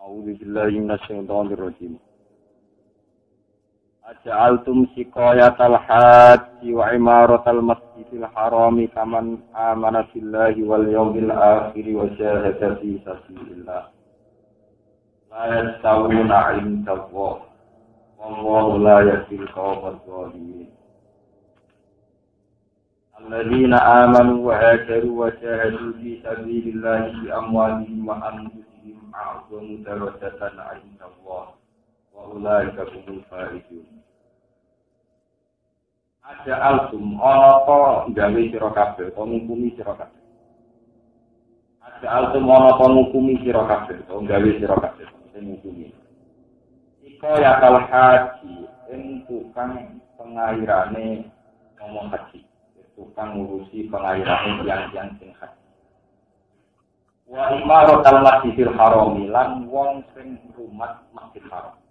A'udzu billahi minasyaitonir rajim. Aja'altum siqayatal hajji wa imaratal masjidil harami kaman amana billahi wal yawmil akhir wa syahada fi sabilillah. La yastawuna 'indallah. Wallahu la yahdil qawmal zalimin. Alladzina amanu wa hajaru wa jahadu fi sabilillahi bi amwalihim wa anfusihim a'zamu darajatan 'indallah. Wa ulaika humul faizun. Ada altum ana to gawe sira kabeh, to ngukumi sira kabeh. Ada altum ana to ngukumi sira kabeh, to gawe sira kabeh, sing ngukumi. Iko ya kal haji, ing tukang pengairane ngomong haji, tukang ngurusi pengairane yang sing haji. Wa imaratal masjidil haram lan wong sing rumah Masjid Haram.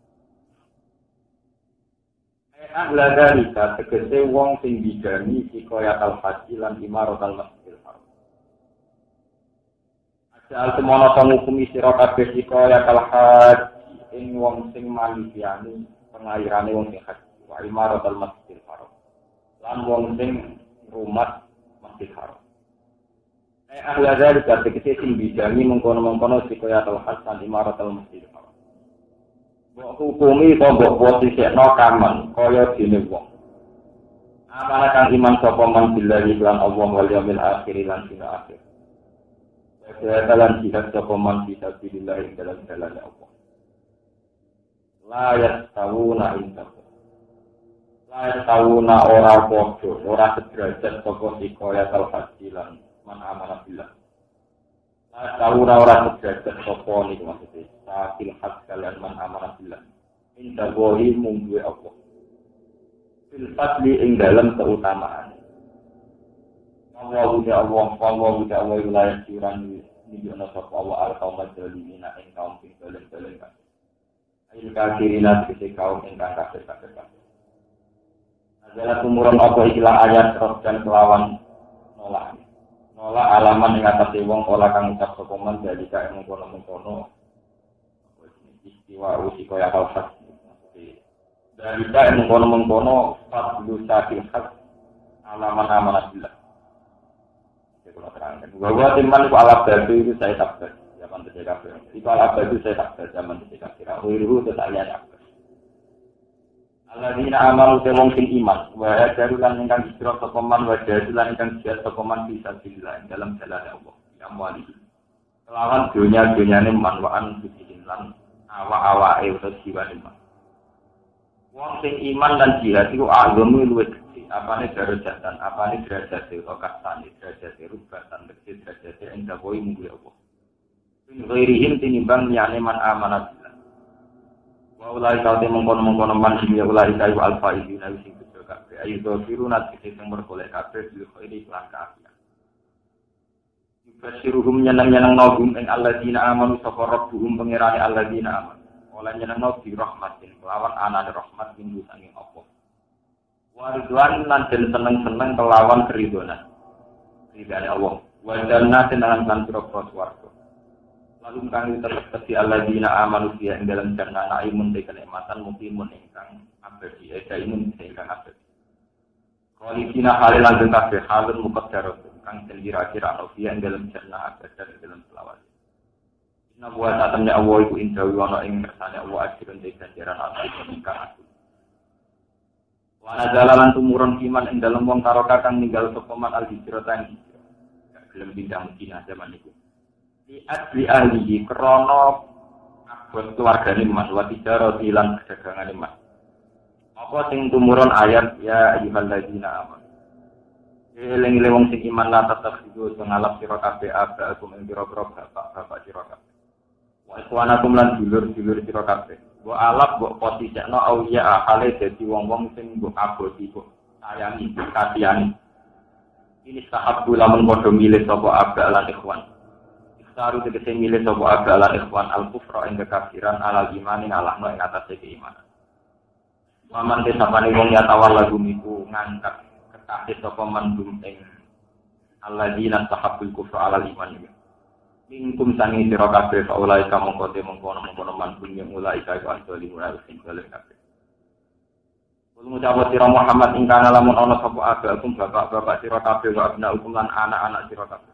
Ahla dalika tegese wong sing bidani sikoyatal haji lan imaratal masjidil haram. Asal semono ngukumi sira kabeh sikoyatal haji ing wong sing manisiani pengairane wong sing haji wa imaratal masjidil haram. Lan wong sing rumah Masjid Haram. Ahla dalika tegese sing bidani mengkono-mengkono sikoyatal haji lan imaratal masjidil haram. Mbok hukumi to mbok posisekno kaman kaya dene wong. Amana kang iman sapa man billahi lan Allah wal yaumil akhir lan dina akhir. Dalam jihad sapa man bisa billah ing dalam jalan Allah. La yastawuna indahu. La yastawuna ora padha, ora sederajat sapa sikaya haji lan man amana billah. La yastawuna ora sederajat sapa niku maksudnya. Sakil hak kalian man amanah billah. Inda gohi mungguwe Allah. Fil fadli ing dalam keutamaan. Wallahu ta'ala wilayah siran nijona sapa Allah al-qaum al-zalimina ing kaum sing dolen-dolen kabeh. Ail kafirina sing kaum ingkang kafir-kafir. Adalah tumurun apa ikilah ayat terus dan kelawan nolak. Nolak alaman ing atase wong kala kang ucap sapa man dari kae mengkono-mengkono. Istiwa usiko ya kalfat dari da'i mengkono-mengkono fadlu sakil hak alaman-amanah billah. Saya kalau terangkan bahwa teman itu alab badu itu saya takbir zaman TKP itu alab badu saya takbir zaman TKP akhirnya itu saya takbir alladzina amalu temong sing iman wa hajarulan ingkang hijrah sapa man wa hajarulan ingkang jihad sapa man fisabilillah dalam jalan Allah yang wali kelawan dunya-dunyane man wa an lan awak-awake utawa jiwane man. Wong sing iman dan jihad iku agama luwih gedhe. Apane darajatan, apane derajate utawa kastane, derajate rubatan, derajate endah kowe munggu apa. Sing ghairihim tinimbang liyane man amanah billah. Wa ulai kaute mengkono-mengkono man sing ya ulai kayu alfaizina sing bejo kabeh. Ayo dofiruna sing merkoleh kabeh bil khairi lan kaafian. Basiruhum nyenang-nyenang nogum ing alladzina amanu sapa rabbuhum pangerane alladzina amanu. Oleh nyenang bi rahmatin kelawan anane rahmat minggu sanging apa. Waridwan lan den seneng-seneng kelawan keridhonan. Ridane Allah. Wa jannatin lan kan pira-pira swarga. Lalu kang terpeti alladzina amanu fi ing dalam jannah naimun te kenikmatan mukimun ingkang abadi daimun ingkang abadi. Qalibina halilan kabeh halun muqaddarah kang kira-kira ana dalam jannah abad dalam selawat. Inna wa ta'ala Allah iku indawi ana ing kersane Allah ajrun te ganjaran ati ingkang aku. Wa nazalan tumurun iman ing dalem wong karo kakang ninggal sapa man al-hijratan hijrah. Gak gelem pindah Madinah zaman iku. Di ahlihi krana abot keluargane man wa tijarah lan kedagangane man. Apa sing tumurun ayat ya ayyuhalladzina amanu eling-eling wong sing iman la tetep iku ngalap sira kabeh abaakum ing pira-pira bapak-bapak sira kabeh. Wa ikhwanakum lan dulur-dulur sira kabeh. Mbok alap mbok posisekno auliya hale dadi wong-wong sing mbok aboti mbok sayangi kasihani. Ini sahabu lamun padha milih sapa abak lan ikhwan. Iktaru tegese milih sapa abak lan ikhwan al-kufra ing kekafiran alal iman ing alahno ing atase keimanan. Waman desapane wong ya tawal lagu niku ngangkat kekasih sapa mandum ing alladzina sahabul kufra alal iman. Minkum sangi sira kabeh faulai kamu kote mengkono man punya mulai kae asli mulai sing dalem kabeh. Kulo ngucap sira Muhammad ingkang lamun ana sapa abakum bapak-bapak sira kabeh wa abnaukum lan anak-anak sira kabeh.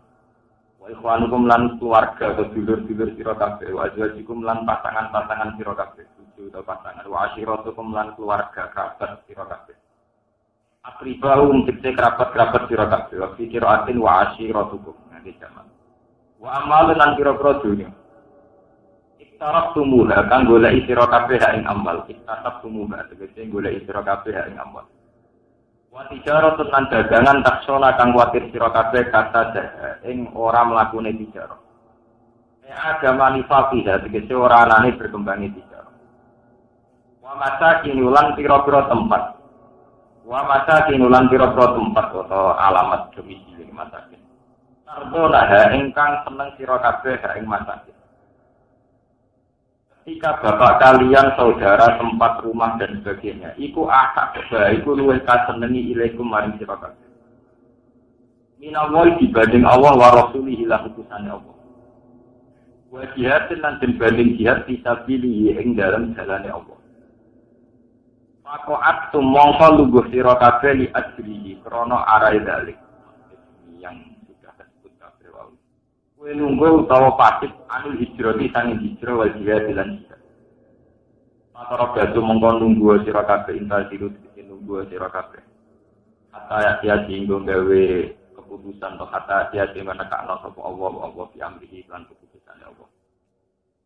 Wa ikhwanukum lan keluarga atau dulur-dulur sira kabeh wa azwajikum lan pasangan-pasangan sira kabeh, bojo atau pasangan wa asyiratukum lan keluarga kerabat sira kabeh. Akribahum tegese kerabat-kerabat sira kabeh wa fikiratin wa asyiratukum nggih jamak. Wa amal lan pira-pira dunya. Iktaraf tumuha kang golek sira kabeh ing amal. Iktaraf tumuha tegese golek sira kabeh ing amal. Wa tijaratun lan dagangan taksona kang kuwatir sira kabeh kata ing ora mlakune tijarah. Agama nifaqih tegese ora anane berkembange tijarah. Wa masakin lan pira-pira tempat. Wa masakin lan pira-pira tempat atau alamat domisili masakin. Tardona ingkang seneng sira kabeh ing masakin. Ketika bapak kalian, saudara, tempat rumah dan sebagainya, iku akak iku luwih kasenengi ilaikum maring sira kabeh. Minawai dibanding Allah wa rasulihi lan utusane Allah. Wa jihadin lan dibanding jihad fisabilihi ing dalem jalane Allah. Faqat tumangka lungguh sira kabeh li ajrihi krana arae dalik. Yang kowe nunggu utawa pasif anu hijrati sang hijrah wal jihad lan jihad. Maka batu mongko nunggu sira kabeh intal siru nunggu sira kabeh. Hatta ya singgo gawe keputusan atau hatta ya sing menekakno sapa Allah fi amrihi lan keputusane Allah.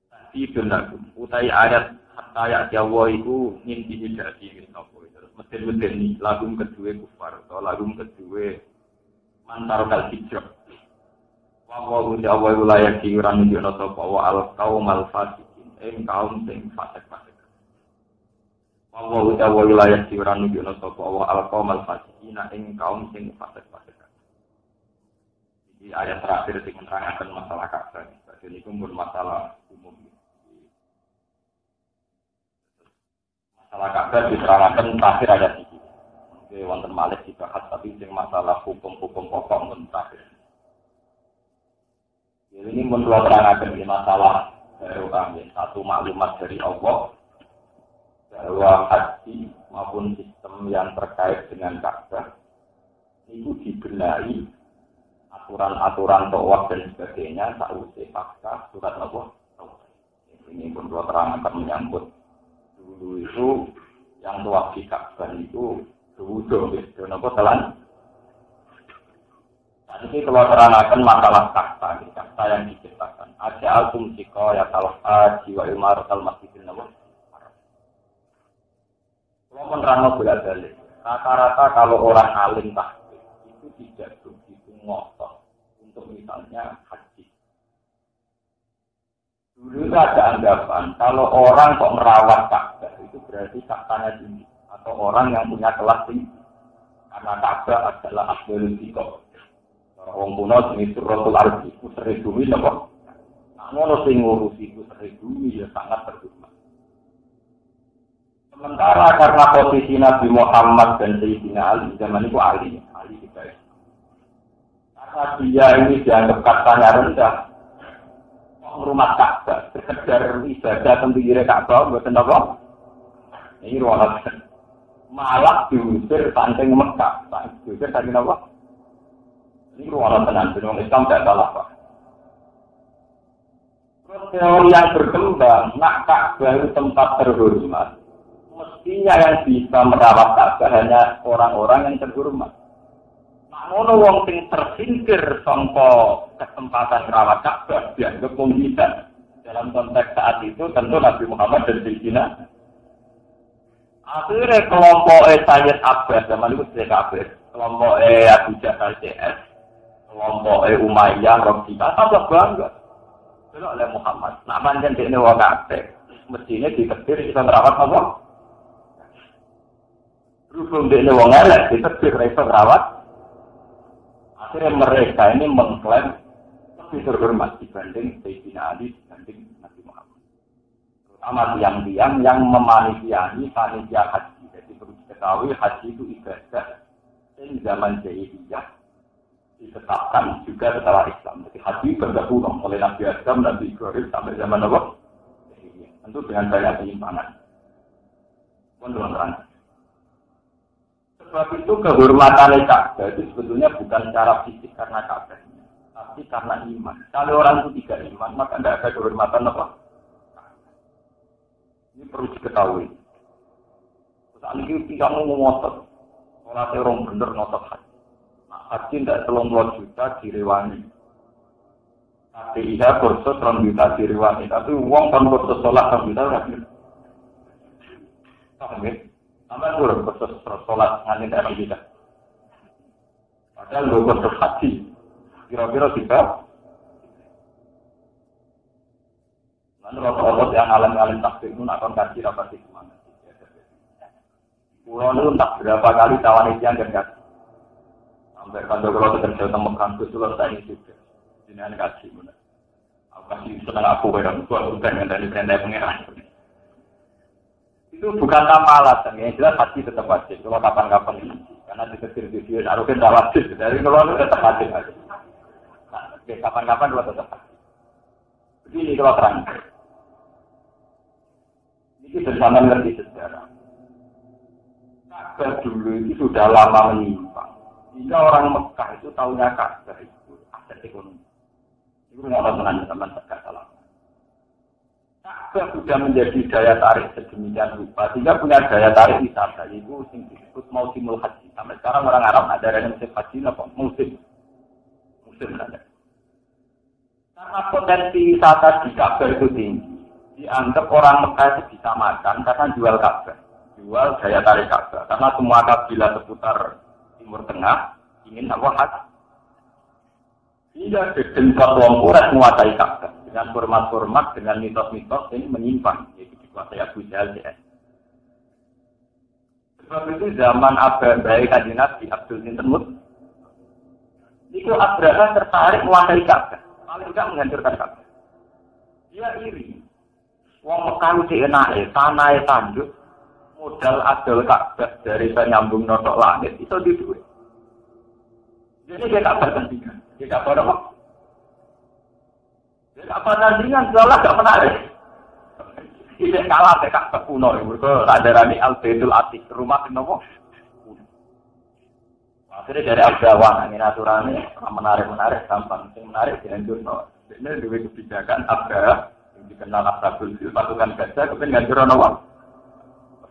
Tadi benar utai ayat hatta ya Allah iku ngimpi dadi napa terus mesti lagu kedua kufar atau lagu kedua mantar kal hijrah. Wa Allah wilayah diuran nunjukna sapa wa al-qaumul fasiqin kaum sing fasik-fasik. Wa Allah wilayah diuran nunjukna sapa wa al-qaumul fasiqin kaum sing fasik-fasik. Jadi ayat terakhir sing menerangkan masalah Ka'bah. Jadi itu masalah umum. Masalah Ka'bah diterangkan terakhir ayat iki. Oke, wonten malih dibahas tapi sing masalah hukum-hukum pokok mentah. Ini menurut terangkan di masalah baru kami satu maklumat dari Allah bahwa haji maupun sistem yang terkait dengan Ka'bah itu dibenahi aturan-aturan tawaf dan sebagainya sausai pasca surat Allah. Ini menurut terangkan menyambut dulu itu yang tawaf di Ka'bah itu dulu itu apa salah? Jadi kalau terangkan masalah kasta yang diciptakan. Ada altum jika ya salah jiwa imaratul masjidil nabawi. Kalau menerangkan bolak-balik, rata-rata kalau orang alim tahqiq itu tidak begitu ngotot untuk misalnya haji. Dulu ada anggapan kalau orang kok merawat Ka'bah itu berarti kastanya tinggi atau orang yang punya kelas tinggi. Karena Ka'bah adalah afdhalul fiqh. Wong kuno sing suratul ardi ku seribu napa? Ngono sing ngurusi ku seribu ya sangat terhormat. Sementara karena posisi Nabi Muhammad dan Sayyidina Ali zaman itu Ali kita. Karena dia ini dianggap kastanya rendah. Rumah Ka'bah sekedar ibadah tenggire Ka'bah mboten napa? Ini ruangan malah diusir saking Mekah, diusir saking napa? Ini ruangan tenan, orang Islam tidak salah Pak. Terus teori yang berkembang, nak Ka'bah itu tempat terhormat. Mestinya yang bisa merawat Ka'bah hanya orang-orang yang terhormat. Namun wong sing tersingkir sangka kesempatan merawat Ka'bah dianggap bisa. Dalam konteks saat itu tentu Nabi Muhammad dan Sayyidina. Akhirnya kelompok Sayyid Abbas zaman itu Sayyid Abbas, kelompok Abu Jahal CS. Kelompok Umayyah, Rabi'ah, tambah bangga. Kalau oleh Muhammad, nak manjen di ini wong akeh, mestinya diketir kita merawat apa? Berhubung di ini wong elek, diketir kita merawat. Akhirnya mereka ini mengklaim lebih terhormat dibanding Sayyidina Ali, dibanding Nabi Muhammad. Terutama tiang-tiang yang memanitiani panitia haji. Jadi perlu diketahui haji itu ibadah di zaman jahiliyah. ditetapkan juga setelah Islam. Jadi haji bergabung oleh Nabi Adam, Nabi Ibrahim sampai zaman Nabi. Tentu dengan banyak penyimpangan. Menurunkan. Sebab itu kehormatan Ka'bah itu sebetulnya bukan secara fisik karena Ka'bahnya, tapi karena iman. Kalau orang itu tidak iman, maka tidak ada kehormatan apa? Ini perlu diketahui. Saat ini kamu ngotot, orang orang bener ngotot haji. Nah, haji tidak 30 juta direwangi. Tapi iya kursus 2 juta direwangi. Tapi uang kan kursus sholat 2 juta lagi. Paham ya? Sampai kurang kursus sholat ngantin 2 juta. Padahal lu kursus haji. Kira-kira juga. Lalu orang-orang yang alim-alim takbir itu nak kaji rapat di mana? Pulau itu tak berapa kali tawan isian dan kaji. Sampai kalau kerja sama kampus itu saya ini juga. Ini kaji benar. Aku kasih senang aku berang buat bukan yang dari tenda pengeran. Itu bukan nama alasan ya. Jelas haji tetap wajib. Kalau kapan-kapan ini, karena di video harus kita wajib. Dari kalau itu tetap wajib. Nah, kapan-kapan dua tetap wajib. Begini kalau terang. Ini bersama ngerti sejarah. Ka'bah dulu itu sudah lama menyimpang. Jika orang Mekah itu tahunya Ka'bah itu aset ekonomi. Itu nggak ada teman-teman tegak salah. Ka'bah sudah menjadi daya tarik sedemikian rupa, sehingga punya daya tarik wisata. Itu disebut musimul haji. Sampai sekarang orang Arab ada yang musim haji, apa? Musim ada. Karena potensi wisata di Ka'bah itu tinggi. Dianggap orang Mekah itu bisa makan karena jual Ka'bah. Jual daya tarik Ka'bah. Karena semua kabilah seputar Timur Tengah ingin haji. Tidak sedentar orang Quraisy menguasai Ka'bah dengan format-format, dengan mitos-mitos ini menyimpang, yaitu dikuasai Abu Jahal. Sebab itu zaman Abraha Kanjeng Nabi Abdul Sinten itu Abraha tertarik menguasai Ka'bah, paling tidak menghancurkan Ka'bah. Dia iri. Wong Mekah itu enake, tanah tanduk, modal adol Ka'bah dari penyambung notok langit itu di duit. Jadi dia tak bertandingan. Dia tak apa? Dia tak bertandingan, soalnya tak menarik. Dia kalah dekat kuno. Mereka radarani Al-Baitul Atiq, rumah kenapa? Akhirnya dari Abdawan, angin aturannya menarik-menarik, gampang. Yang menarik dihancur. Ini dua kebijakan Abdah, yang dikenal Ashabul Fil, pasukan gajah, kemudian hancur nawang.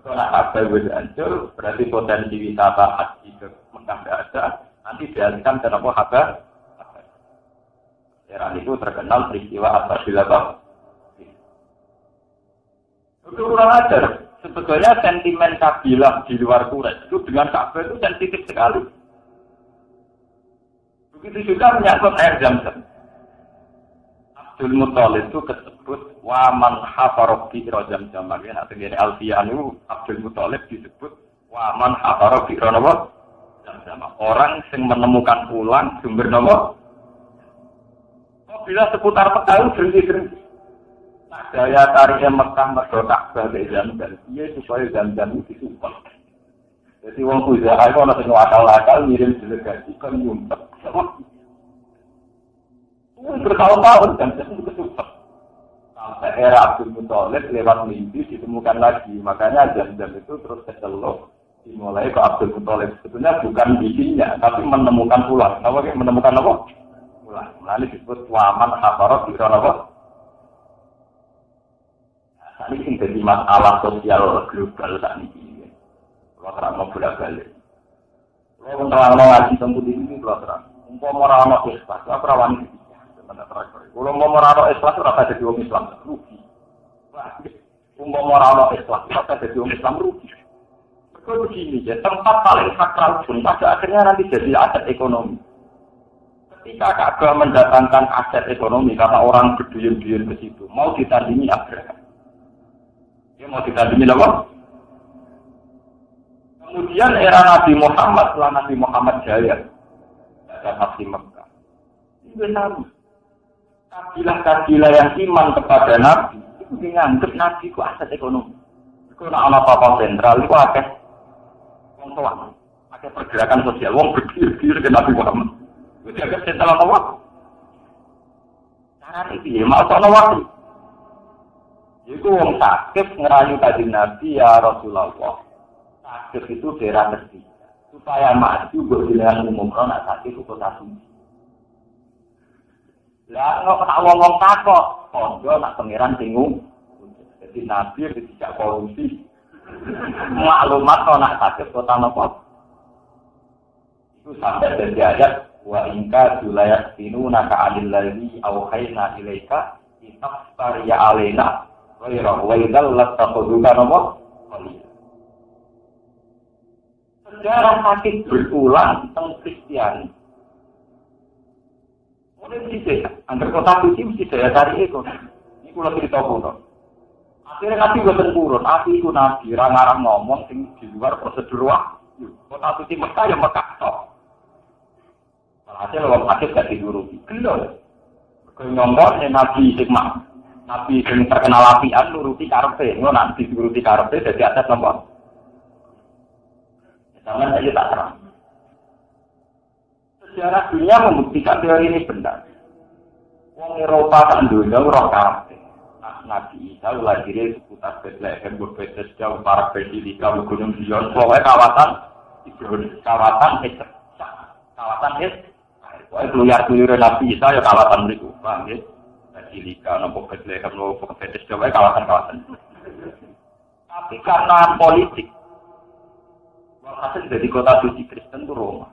Kalau Abdah hancur, berarti potensi wisata haji ke Mekah tidak ada. Nanti dialihkan ke Nabi Habar. Era itu terkenal peristiwa Ashabil Fil. Itu kurang ajar. Sebetulnya sentimen kabilah di luar Quraisy itu dengan Ka'bah itu sensitif sekali. Begitu juga menyangkut air Zam-Zam. Abdul Muthalib itu disebut waman hafaroh bi Zam-Zam. Nah, tenggene Alfian itu Abdul Muthalib disebut waman hafaroh bi Zam-Zam. Orang yang menemukan ulang sumber nama. Bila seputar Mekah itu berhenti. Nah, daya tariknya Mekah Ka'bah dari Zam-Zam. Iya supaya Zam-Zam itu disumpah. Jadi wong Khuza'ah itu ada yang akal-akal ngirim delegasi ke nyumpet. Bertahun-tahun Zam-Zam itu disumpah. Sampai era Abdul Muthalib lewat mimpi ditemukan lagi. Makanya Zam-Zam itu terus kecelok. Dimulai ke Abdul Muthalib. Sebetulnya bukan bikinnya, tapi menemukan ulang. Apa yang menemukan apa? Ulang. Lalu disebut waman hafarot di apa? Nah, ini jadi masalah sosial global saat ini. Kalau terang mau bolak-balik. Kalau terang mau ngaji tempat ini, kalau terang. Kalau mau orang ikhlas, apa rawan ini? Kalau mau orang ikhlas, apa jadi orang Islam? Rugi. Kalau mau orang ikhlas, apa jadi orang Islam? Rugi. Kalau begini ya, tempat paling sakral pun pada akhirnya nanti jadi aset ekonomi. Ketika Ka'bah mendatangkan aset ekonomi karena orang berduyun-duyun ke situ, mau ditandingi Abraham. Dia mau ditandingi apa? Kemudian era Nabi Muhammad, setelah Nabi Muhammad jaya, ada Fatih Mekah. Ini sama. Kabilah-kabilah yang iman kepada Nabi, itu menganggap Nabi itu aset ekonomi. Itu anak apa sentral, itu akeh. Wong tuan, ada pergerakan sosial, wong berdiri ke Nabi Muhammad. Wis agak sentel apa? Cara iki mau ana wali. Iku wong sakit ngerayu Kanjeng Nabi ya Rasulullah. Sakit itu daerah ketiga. Supaya maju mbok jenengan umumno nak sakit kok satu. Lah kok tak wong-wong takok, kondo nak pangeran bingung. Jadi Nabi tidak korupsi. Maklumat kok nak sakit kota napa? Itu sampai dari ayat wa inka julayat sinuna ka alil ladzi auhayna ilaika itaftar ya alaina ghayra wa idal lataquduka napa? Sejarah sakit berulang tentang Kristiani. Mulai sih, angker kota suci mesti daya tarik itu. Ini kalau cerita kuno. Akhirnya nabi bukan turun, nabi itu nabi, orang-orang ngomong di luar prosedur wahyu. Kota suci Mekah ya Mekah tok. Hasil orang sakit gak diuruti. Gelol. Kenyongkol nabi hikmah. Nabi yang terkenal apian nuruti karepe, ngono nanti diuruti karepe jadi atas nomor. Zaman saja tak terang. Sejarah dunia membuktikan teori ini benar. Wong Eropa kan dunia roh kabeh. Nabi Isa lahirnya seputar Bethlehem, berbeda jauh para Basilika, Gunung Zion, pokoknya kawasan keluyar-keluyar Nabi Isa ya kawasan itu, paham ya? Basilika, nopo Bethlehem, nopo berbeda jauh, kawasan-kawasan. Tapi karena politik, hasil dari kota suci Kristen itu Roma.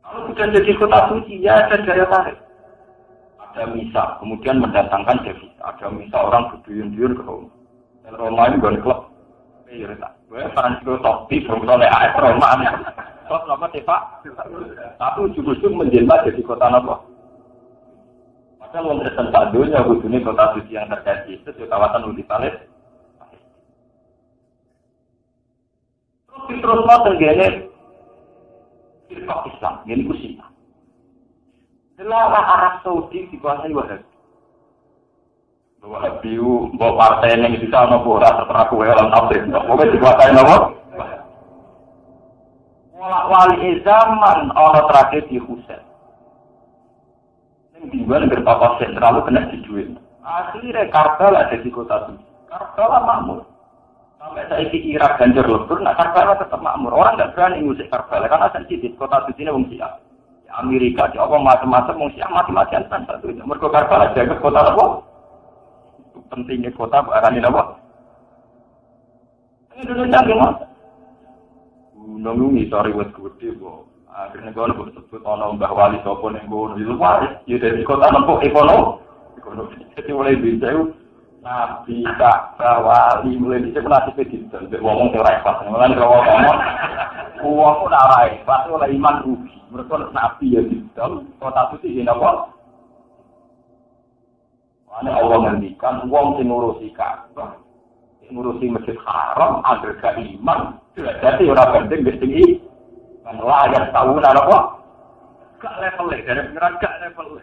Kalau sudah jadi kota suci, ya ada daya tarik. Ada misa, kemudian mendatangkan devisa. Ada misa orang berduyun-duyun ke Roma. Dan Roma ini bukan klub. Ya, tak. Francisco Totti, oleh AS Roma. Klub apa sih Pak? Tapi ujung-ujung menjelma jadi kota apa? Maka orang Kristen tak dunia, ujungnya kota suci yang terjadi itu di kawasan Udi Palais. Terus mau tenggene firqah Islam, ini Syiah. Selama Arab Saudi dikuasai Wahabi. Wahabi bawa partai yang bisa nopo ora terserah kowe lan tabrik. Pokoke dikuasai nopo? Wali zaman ana tragedi Husain. Ning diwan bertokoh sentral kena dijual. Akhirnya Karbala jadi kota suci. Karbala makmur. Sampai saiki Irak hancur lebur, nah Karbala tetap makmur. Orang nggak berani ngusik Karbala karena sensitif. Kota suci ini wong Syiah. Di Amerika, di apa macam-macam wong Syiah mati-matian kan satu. Mergo Karbala jaga kota apa? Itu pentingnya kota arane apa? Indonesia gimana? Gunung ngisori wis gede kok. Akhirnya kono disebut ana Mbah Wali sapa ning kono. Itu waris ya dari kota nempuk ekonomi. Jadi mulai bisa Nabi tak wali mulai dicek nasib digital. Ngomong ora ikhlas. Mulane kalau ngomong uang ora ikhlas oleh iman rugi. Mereka Nabi ya digital, kota suci ya napa? Mane Allah ngendikan wong sing ngurusi Ka'bah, sing ngurusi Masjid Haram agar gak iman, jadi ora penting gestingi. Kan layak tahu napa? Gak level dari pengiran gak level.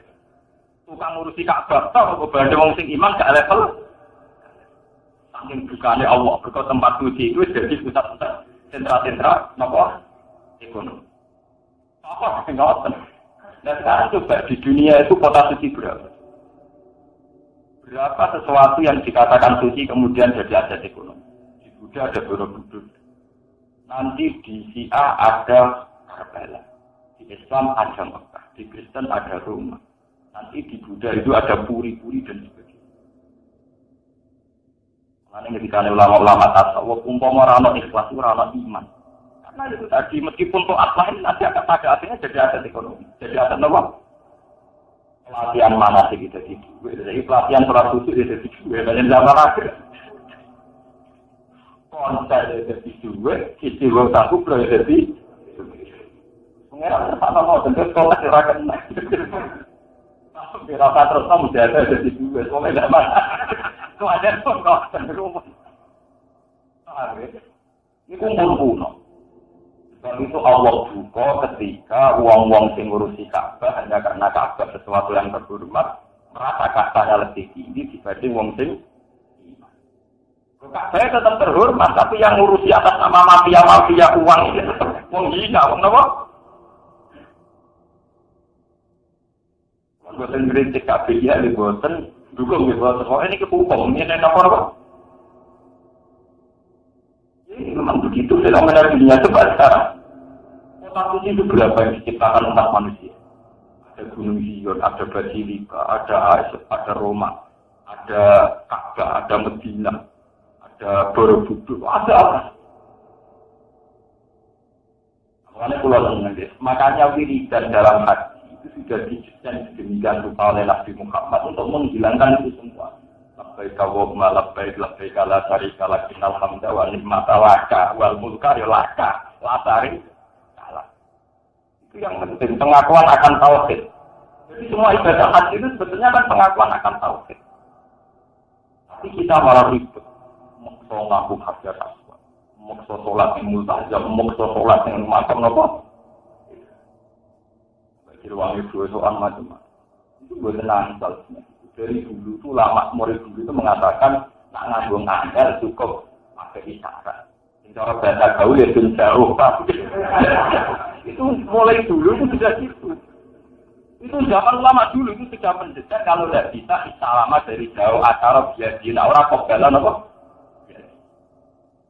Tukang ngurusi Ka'bah tok kok bandhe wong sing iman gak level. Saking bukane Allah, berkat tempat suci itu jadi pusat sentra-sentra napa? Ekonomi. Apa sing ngoten? Dan sekarang coba di dunia itu kota suci berapa? Berapa sesuatu yang dikatakan suci kemudian jadi adat ekonomi? Di Buddha ada Borobudur. Nanti di Syiah ada Karbala. Di Islam ada Mekah. Di Kristen ada Roma. Nanti di Buddha itu ada puri-puri dan sebagainya. Karena ketika ulama-ulama tasawuf umpama ora ana ikhlas ora ana iman. Karena itu tadi meskipun to'at lain nanti akan pada akhirnya jadi adat ekonomi. Jadi adat apa? Pelatihan mana sih kita itu? Jadi pelatihan sholat khusus itu juga dan zaman akhir. Konser jadi juga, istilah satu boleh jadi. Mengira sama mau tentu sekolah silakan. Kira terus kamu jadi juga, soalnya zaman. Itu ada kok cenderung. Ini kumpul-kumpul. Sebab itu Allah buka ketika uang-uang yang ngurusi Ka'bah hanya karena Ka'bah sesuatu yang terhormat merasa Ka'bahnya lebih tinggi dibanding uang sing iman. Ka'bah tetap terhormat tapi yang ngurusi atas nama mafia-mafia uang itu tetap uang hina, uang apa? Boten kritik kabeh ya boten dukung nggih boten. Kok ini kepumpung ini apa? Ini memang begitu fenomena dunia sekarang. Kota suci itu berapa yang diciptakan umat manusia? Ada Gunung Zion, ada Basilika, ada Roma, ada Ka'bah, ada Medina, ada Borobudur, ada apa? Makanya wiridan dalam haji itu sudah dijelaskan demikian rupa oleh Nabi Muhammad untuk menghilangkan itu semua. Labbaik Allahumma labbaik labbaik la syarika lak innal hamda wa ni'mata laka wal mulka laka la syarika lak. Itu yang penting pengakuan akan tauhid. Jadi semua ibadah haji itu sebetulnya kan pengakuan akan tauhid. Tapi kita malah ribet. Mau ngaku hajar aswad, mau sholat yang multazam, mau sholat yang macam apa? Bagi ruang itu soal macam-macam. Itu boleh langsal. Dari dulu itu lama murid dulu itu mengatakan nak nganggo ngandel cukup pakai isyarat. Cara bahasa gaul ya jauh pak. Itu mulai dulu itu sudah gitu. Itu zaman lama dulu itu sudah mendesak kalau tidak bisa istalama dari jauh acara biadina orang kobalan apa?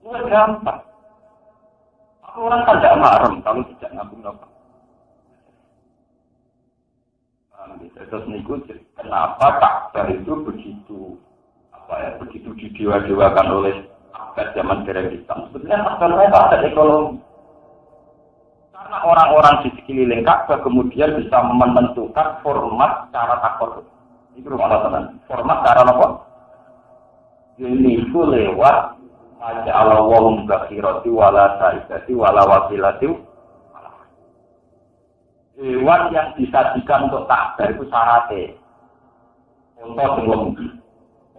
Itu gampang. Orang kan tidak marah kalau tidak ngambung apa. Terus niku kenapa Ka'bah itu begitu begitu didewa-dewakan oleh abad zaman dereng Islam. Sebetulnya masalahnya ada ekonomi. Karena orang-orang di sekeliling Ka'bah kemudian bisa menentukan format cara takor. Itu alasan. Format cara apa? Ini itu lewat aja Allahum bakhirati wala saibati wala wasilati. Hewan yang disajikan untuk takbir itu syaratnya. Contoh belum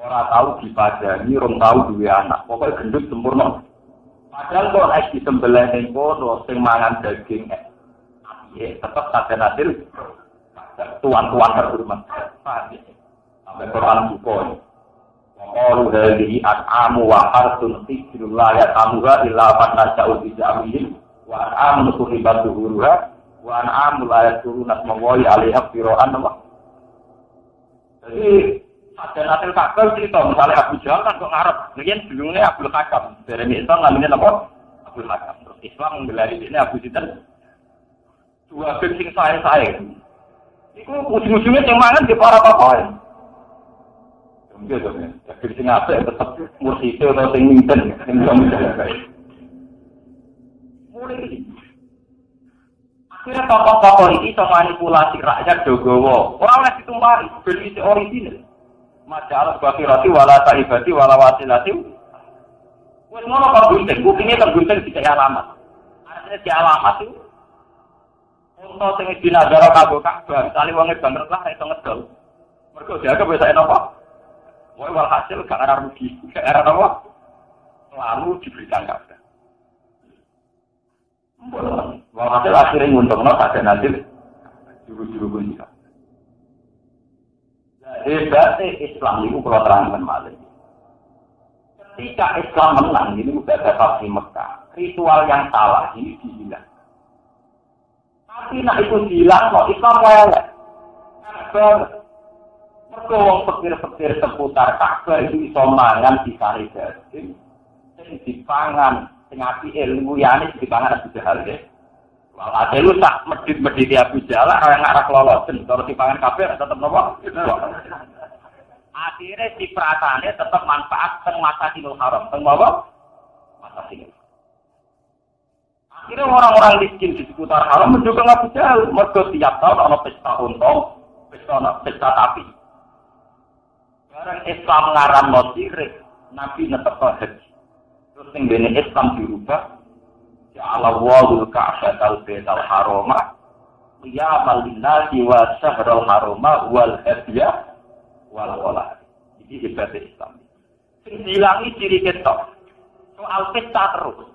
orang tahu dipajani, orang tahu dua anak. Pokoknya gendut sempurna. Padahal kalau naik di sembelih yang kono, sing mangan daging, tetap saja hasil. Tuan-tuan berhormat. Sampai Quran buku. Qalu hadhihi an'amu wa harsun hijrun la yatamuha illa man naja'u bi jami'in wa an'amu suribat duhuruha wa an'amul ayat turun asmawahi alaiha fira'an apa? Jadi ada nasil kakal cerita misalnya Abu Jahal kan kok ngarep mungkin dulunya Abdul Hakam dari Islam namanya apa? Abdul Hakam terus Islam membelai ini Abu Sitan dua bencing saya itu ujung-ujungnya yang mangan di para pakai mungkin dong ya bencing apa tetap mursi itu atau yang minten mulai kira tokoh-tokoh ini bisa manipulasi rakyat Jogowo. Orang oleh ditumpari, berisi orisinil. Majalah bakirati wala taibati wala wasilati. Wes ngono kok gunting, buktinya tergunting di alamat. Artinya di alamat itu. Untuk sing dinazaro kanggo Ka'bah, misale wong banget lah iso ngedol. Mergo dianggap wis enak kok. Wae walhasil gak ada rugi, gak ada apa. Lalu diberikan Ka'bah. Walhasil akhirnya nguntungno ada nanti juru-juru pun bisa. Hebatnya Islam itu kalau terangkan malah. Ketika Islam menang, ini udah dapat di Mekah. Ritual yang salah ini dihilang. Tapi nak itu hilang, kok Islam lelek. Mereka wong pikir-pikir seputar Ka'bah itu iso mangan di sari daging. Sing dipangan sing api ilmu yane dipangan Abu Jahal ya. Walhasil lu tak medit-medit Abu Jahal ora ngarah lolosen terus dipangan kabeh tetep napa? Akhirnya si perasaannya tetap manfaat teng Masjidil Haram. Teng apa? Masjidil. Akhirnya orang-orang miskin di sekitar Haram mendukung Abu Jahal. Mergo tiap tahun ana pesta untung, pesta tapi. Sekarang Islam ngaramno sirik, Nabi netepno haji. Terus sing dene Islam dirubah ya Allah wa'ul ka'batal baital harama qiyamal linnasi wa syahrul harama wal hadiyah wal qala. Iki hebat Islam. Sing dilangi ciri ketok. Soal pesta terus.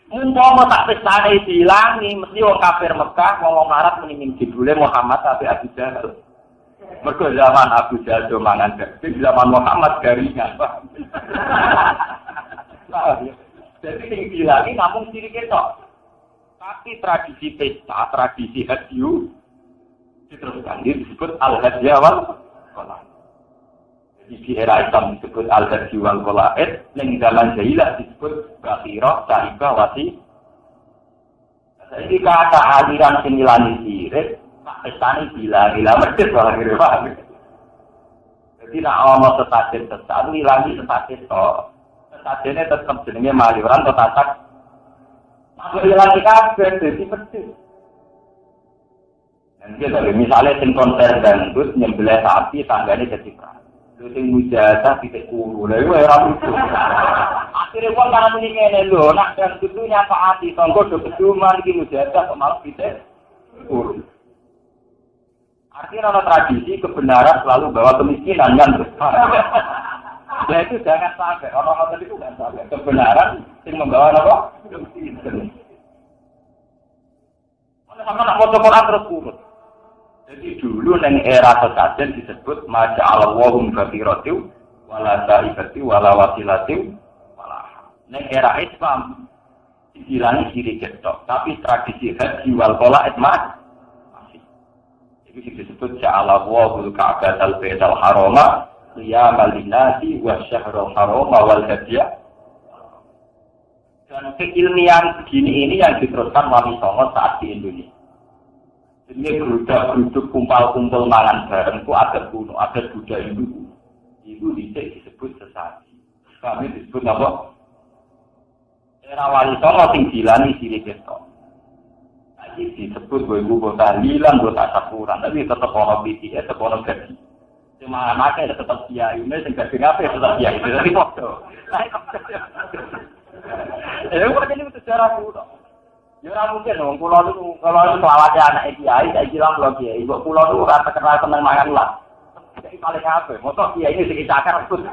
Umpama tak pestane dilangi mesti wong kafir Mekah ngomong Arab muni jebule Muhammad tapi Abu Jahal. Mergo zaman Abu Jahal do mangan daging, zaman Muhammad garingan. Jadi yang dilangi namun ciri ketok. Tapi tradisi pesta, tradisi hadiu Diteruskan disebut al-hadi wal qalaid. Jadi di era Islam disebut al-hadi wal qalaid, ning zaman jahiliyah disebut bakhira, sa'iqah, wasi. Jadi kata aliran sing ngilani sirik, Pak Pestani gila medhit wae kira. Jadi nak ana setajen sesat ngilangi setajen to. Setajene tetep jenenge maliran to tatak. Aku ilangi kabeh dadi medhit. Nanti dari misalnya sing konser dangdut nyembelih sapi tanggane jadi perang. Lu sing mujazah titik kulo. Lha iku ora lucu. Akhire wong kan muni ngene lho, nak dangdut lu nyafaati tangga do peduman iki mujazah kok malah titik kulo. Artinya ada tradisi kebenaran selalu bawa kemiskinan kan. Nah itu jangan sampai orang-orang itu kan sampai kebenaran yang membawa apa? Kemiskinan. Mana sama nak mau Quran terus urut. Jadi dulu neng era sesajen disebut maja'alallahum ghafiratiu wala ta'ibati wala wasilatiu wala. Neng era Islam dihilangi diri ketok, tapi tradisi haji wal qalaid masih. Itu disebut ja'alallahul ka'batal baital harama qiyamal linnasi wasyahrul harama wal hadiyah. Dan keilmian begini ini yang diteruskan Wali Songo saat di Indonesia. Ini geruda-geruduk kumpul-kumpul mangan bareng itu ada kuno, ada Buddha Hindu. Itu disebut sesaji. Kami disebut apa? Era Wali Songo sing dilani sirik ketok. Jadi disebut ibu kota lilan, kota sakuran, tapi tetap orang BTS, tetap orang gaji. Cuma anaknya tetap kiai, ini sing gaji ngapain tetap kiai, jadi foto. Ya, ini sejarah kuno. Ya ora mungkin dong, pulau itu kalau selawatnya anak kiai, saya bilang pulau kiai, ibu pulau itu rata kenal seneng mangan lah. Jadi paling apa? Motor kiai ini sedikit cakar pun.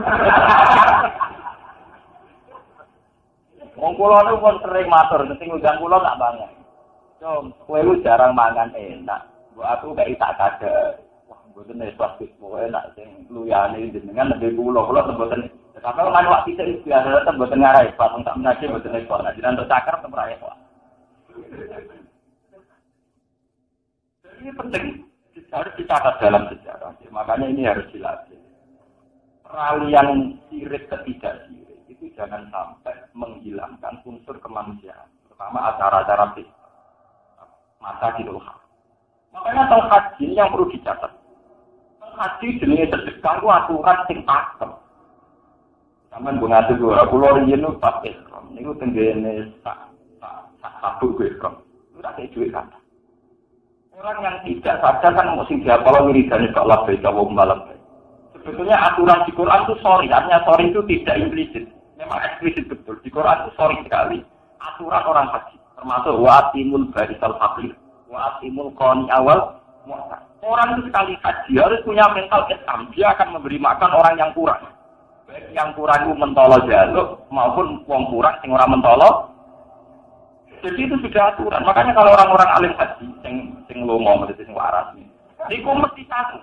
Wong pulau itu pun sering matur, nanti hujan pulau tak banget. Jom, kue lu jarang mangan enak. Buat aku kayak tak ada. Wah, buatan plastik kue enak sing luyane jenengan lebih pulau tembusan. Tapi kalau waktu itu biasa tembusan ngarai, pas tak mengaji buatan ekspor. Nah, jangan cakar temberai kok. Ini penting, harus dicatat dalam sejarah. Makanya ini harus dilatih. Peralihan sirik ke tidak sirik itu jangan sampai menghilangkan unsur kemanusiaan, terutama acara-acara masa di luar. Makanya tentang haji yang perlu dicatat. Haji jenis sedekah itu aturan sing pakem. Sampai mengatur dua pulau ini pakai Islam. Ini tenggene satu gue Islam. Itu tak duit kan. Orang yang tidak sadar kan mesti dia kalau wiridan itu Allah baik Allah malam. Sebetulnya aturan di Quran itu sorry, artinya sorry itu tidak implisit. Memang eksplisit betul. Di Quran itu sorry sekali. Aturan orang haji. Termasuk wa'atimul barisal faqir, wa'atimul qani awal mu'tar. Orang itu sekali haji harus punya mental Islam. Dia akan memberi makan orang yang kurang. Baik yang kurang itu mentolo jaluk maupun wong kurang sing ora mentolo. Jadi itu sudah aturan. Makanya kalau orang-orang alim haji sing lomo mesti sing waras niku mesti satu.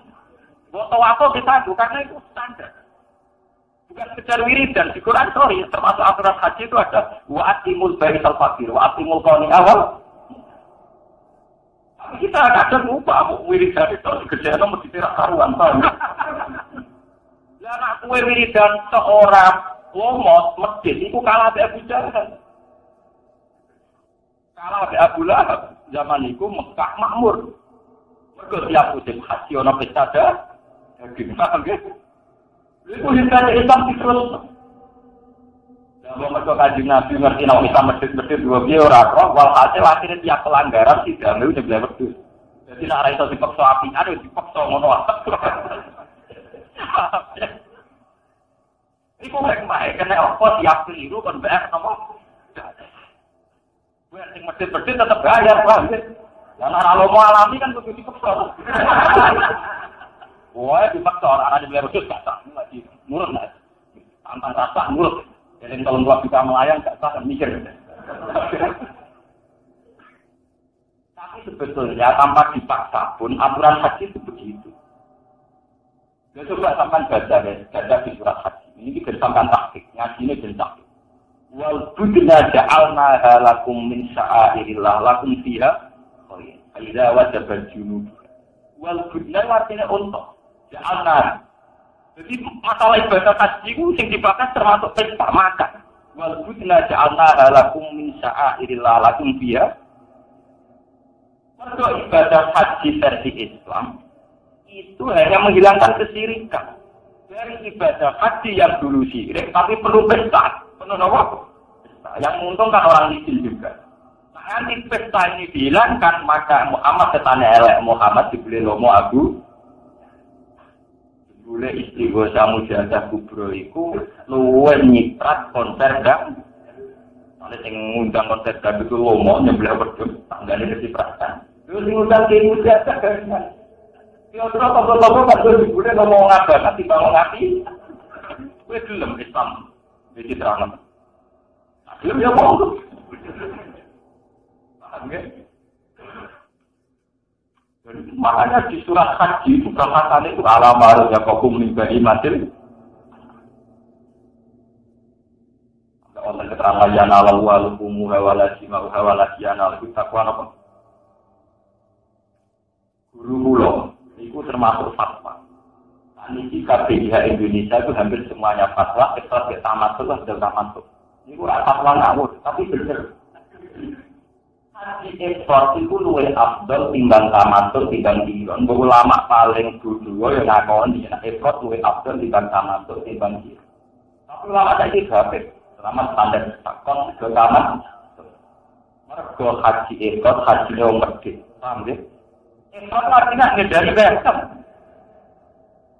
Foto aku kita karena itu standar. Bukan sekedar wiridan di Quran sorry termasuk aturan haji itu ada wa'atimul barisal faqir wa'atimul qani awal. Kita kadang lupa wiridan itu kerjanya mesti tidak karuan paham. Lah nek kowe wiridan seorang lomot medhit iku kalah be Abu Jahal. Kalah be Abu Lahab zaman iku Mekah makmur. Mergo tiap musim haji ana pesta daging paham nggih. Itu hindari Islam terus. Kalau mereka kaji Nabi ngerti nama Islam medit dua biar orang walhasil akhirnya tiap pelanggaran tidak mau sebelah berdua. Jadi nak rasa dipaksa api ada dipaksa ngono. Iku mereka kena apa tiap keliru kan bayar nama. Gue yang medit tetap bayar paham ya. Dan kalau mau alami kan begitu dipaksa. Wah, dipaksa orang ada beli berdua gak sah. Nurut lah, tanpa rasa nurut. Jadi kalau dua kita melayang, tak sah mikir. Tapi sebetulnya tanpa dipaksa pun aturan haji itu begitu. Dia coba sampai baca di surat haji. Ini kita sampai taktik, ngaji ini dan taktik. Wal budna ja'alna halakum min sya'airillah lakum fiha. Oh iya, aida wajibal junub. Wal budna artinya untuk. Ya anak. Jadi masalah ibadah haji itu yang dibahas termasuk pesta makan. Wal budna ja'alna lakum min sya'airillah lakum biya. Mergo ibadah haji versi Islam itu hanya menghilangkan kesirikan. Dari ibadah haji yang dulu syirik tapi perlu pesta. Penuh apa? Pesta. Yang menguntungkan orang miskin juga. Nah, nanti pesta ini dihilangkan maka Muhammad ketane elek Muhammad dibeli lomo Abu boleh istighosah mujahadah kubro iku luwih nyiprat konser dan ana sing ngundang konser dan itu lomo nyebelah wedhus tanggane kecipratan terus ngundang ke mujahadah kan yo terus apa-apa kan boleh lomo ngabakan timbang ngati kowe gelem Islam iki terang gelem ya monggo paham ya. Makanya di surat haji itu kata-kata itu alamar ya kaum mimpi matil. Ada orang keterangan yang alal walukumu hawalasi mau hawalasi anal itu takwa apa? Guru pulau itu termasuk fatwa. Ini KPIH Indonesia itu hampir semuanya fatwa, ekstra tamat itu sudah tamat itu. Ini kurang fatwa ngawur, tapi benar. Haji ekspor itu luwih afdal timbang tamatuk timbang diron. Ulama paling dulu yang ngakoni ekspor luwih afdal timbang tamatuk timbang diron. Tapi ulama saiki gapit, selama standar takon ke tamat. Mergo haji ekspor haji wong medhit, paham nggih? Ekspor artinya ngedari besem.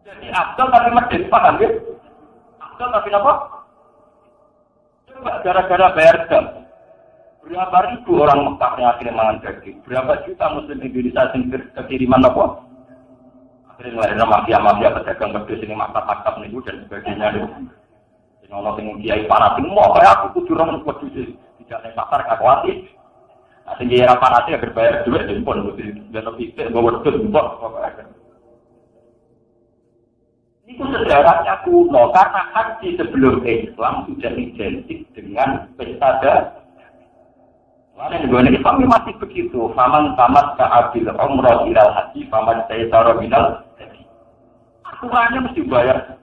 Jadi afdal tapi medhit, paham nggih? Afdal tapi apa? Coba gara-gara bayar dam. Berapa ribu orang Mekah yang akhirnya mangan daging? Berapa juta Muslim Indonesia yang kekiriman apa? Akhirnya ngelahirkan mafia-mafia pedagang pedus ini maktab-maktab nih dan sebagainya nih. Yang Allah yang kiai fanatik, mau kayak aku kudu orang pedus tidak naik pasar kakuati. Nah, tinggi era fanatik agar bayar duit dan pun dan lebih bawa pedus pun. Itu sejarahnya kuno karena haji sebelum Islam sudah identik dengan pesta. Mana juga nih Islam masih begitu. Faman tamat kaabil umroh ilal haji, faman saya taruh minal haji. Aturannya mesti bayar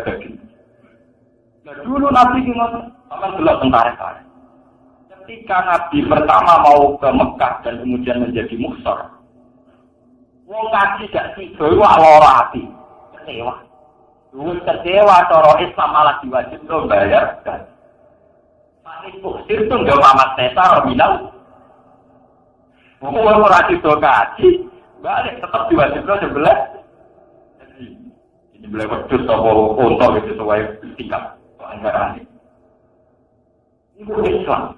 daging. Nah dulu Nabi gimana? Faman gelap tentara. Ketika Nabi pertama mau ke Mekah dan kemudian menjadi muhsor, wong ngaji gak tidur, lara hati, kecewa. Dulu kecewa, cara Islam malah diwajibkan bayar dan. Itu nggak mamat tesar minal. Mau orang itu kaji, balik tetap diwajibkan sebelah. Ini boleh berdua atau untuk itu sesuai tingkat anggaran. Itu Islam.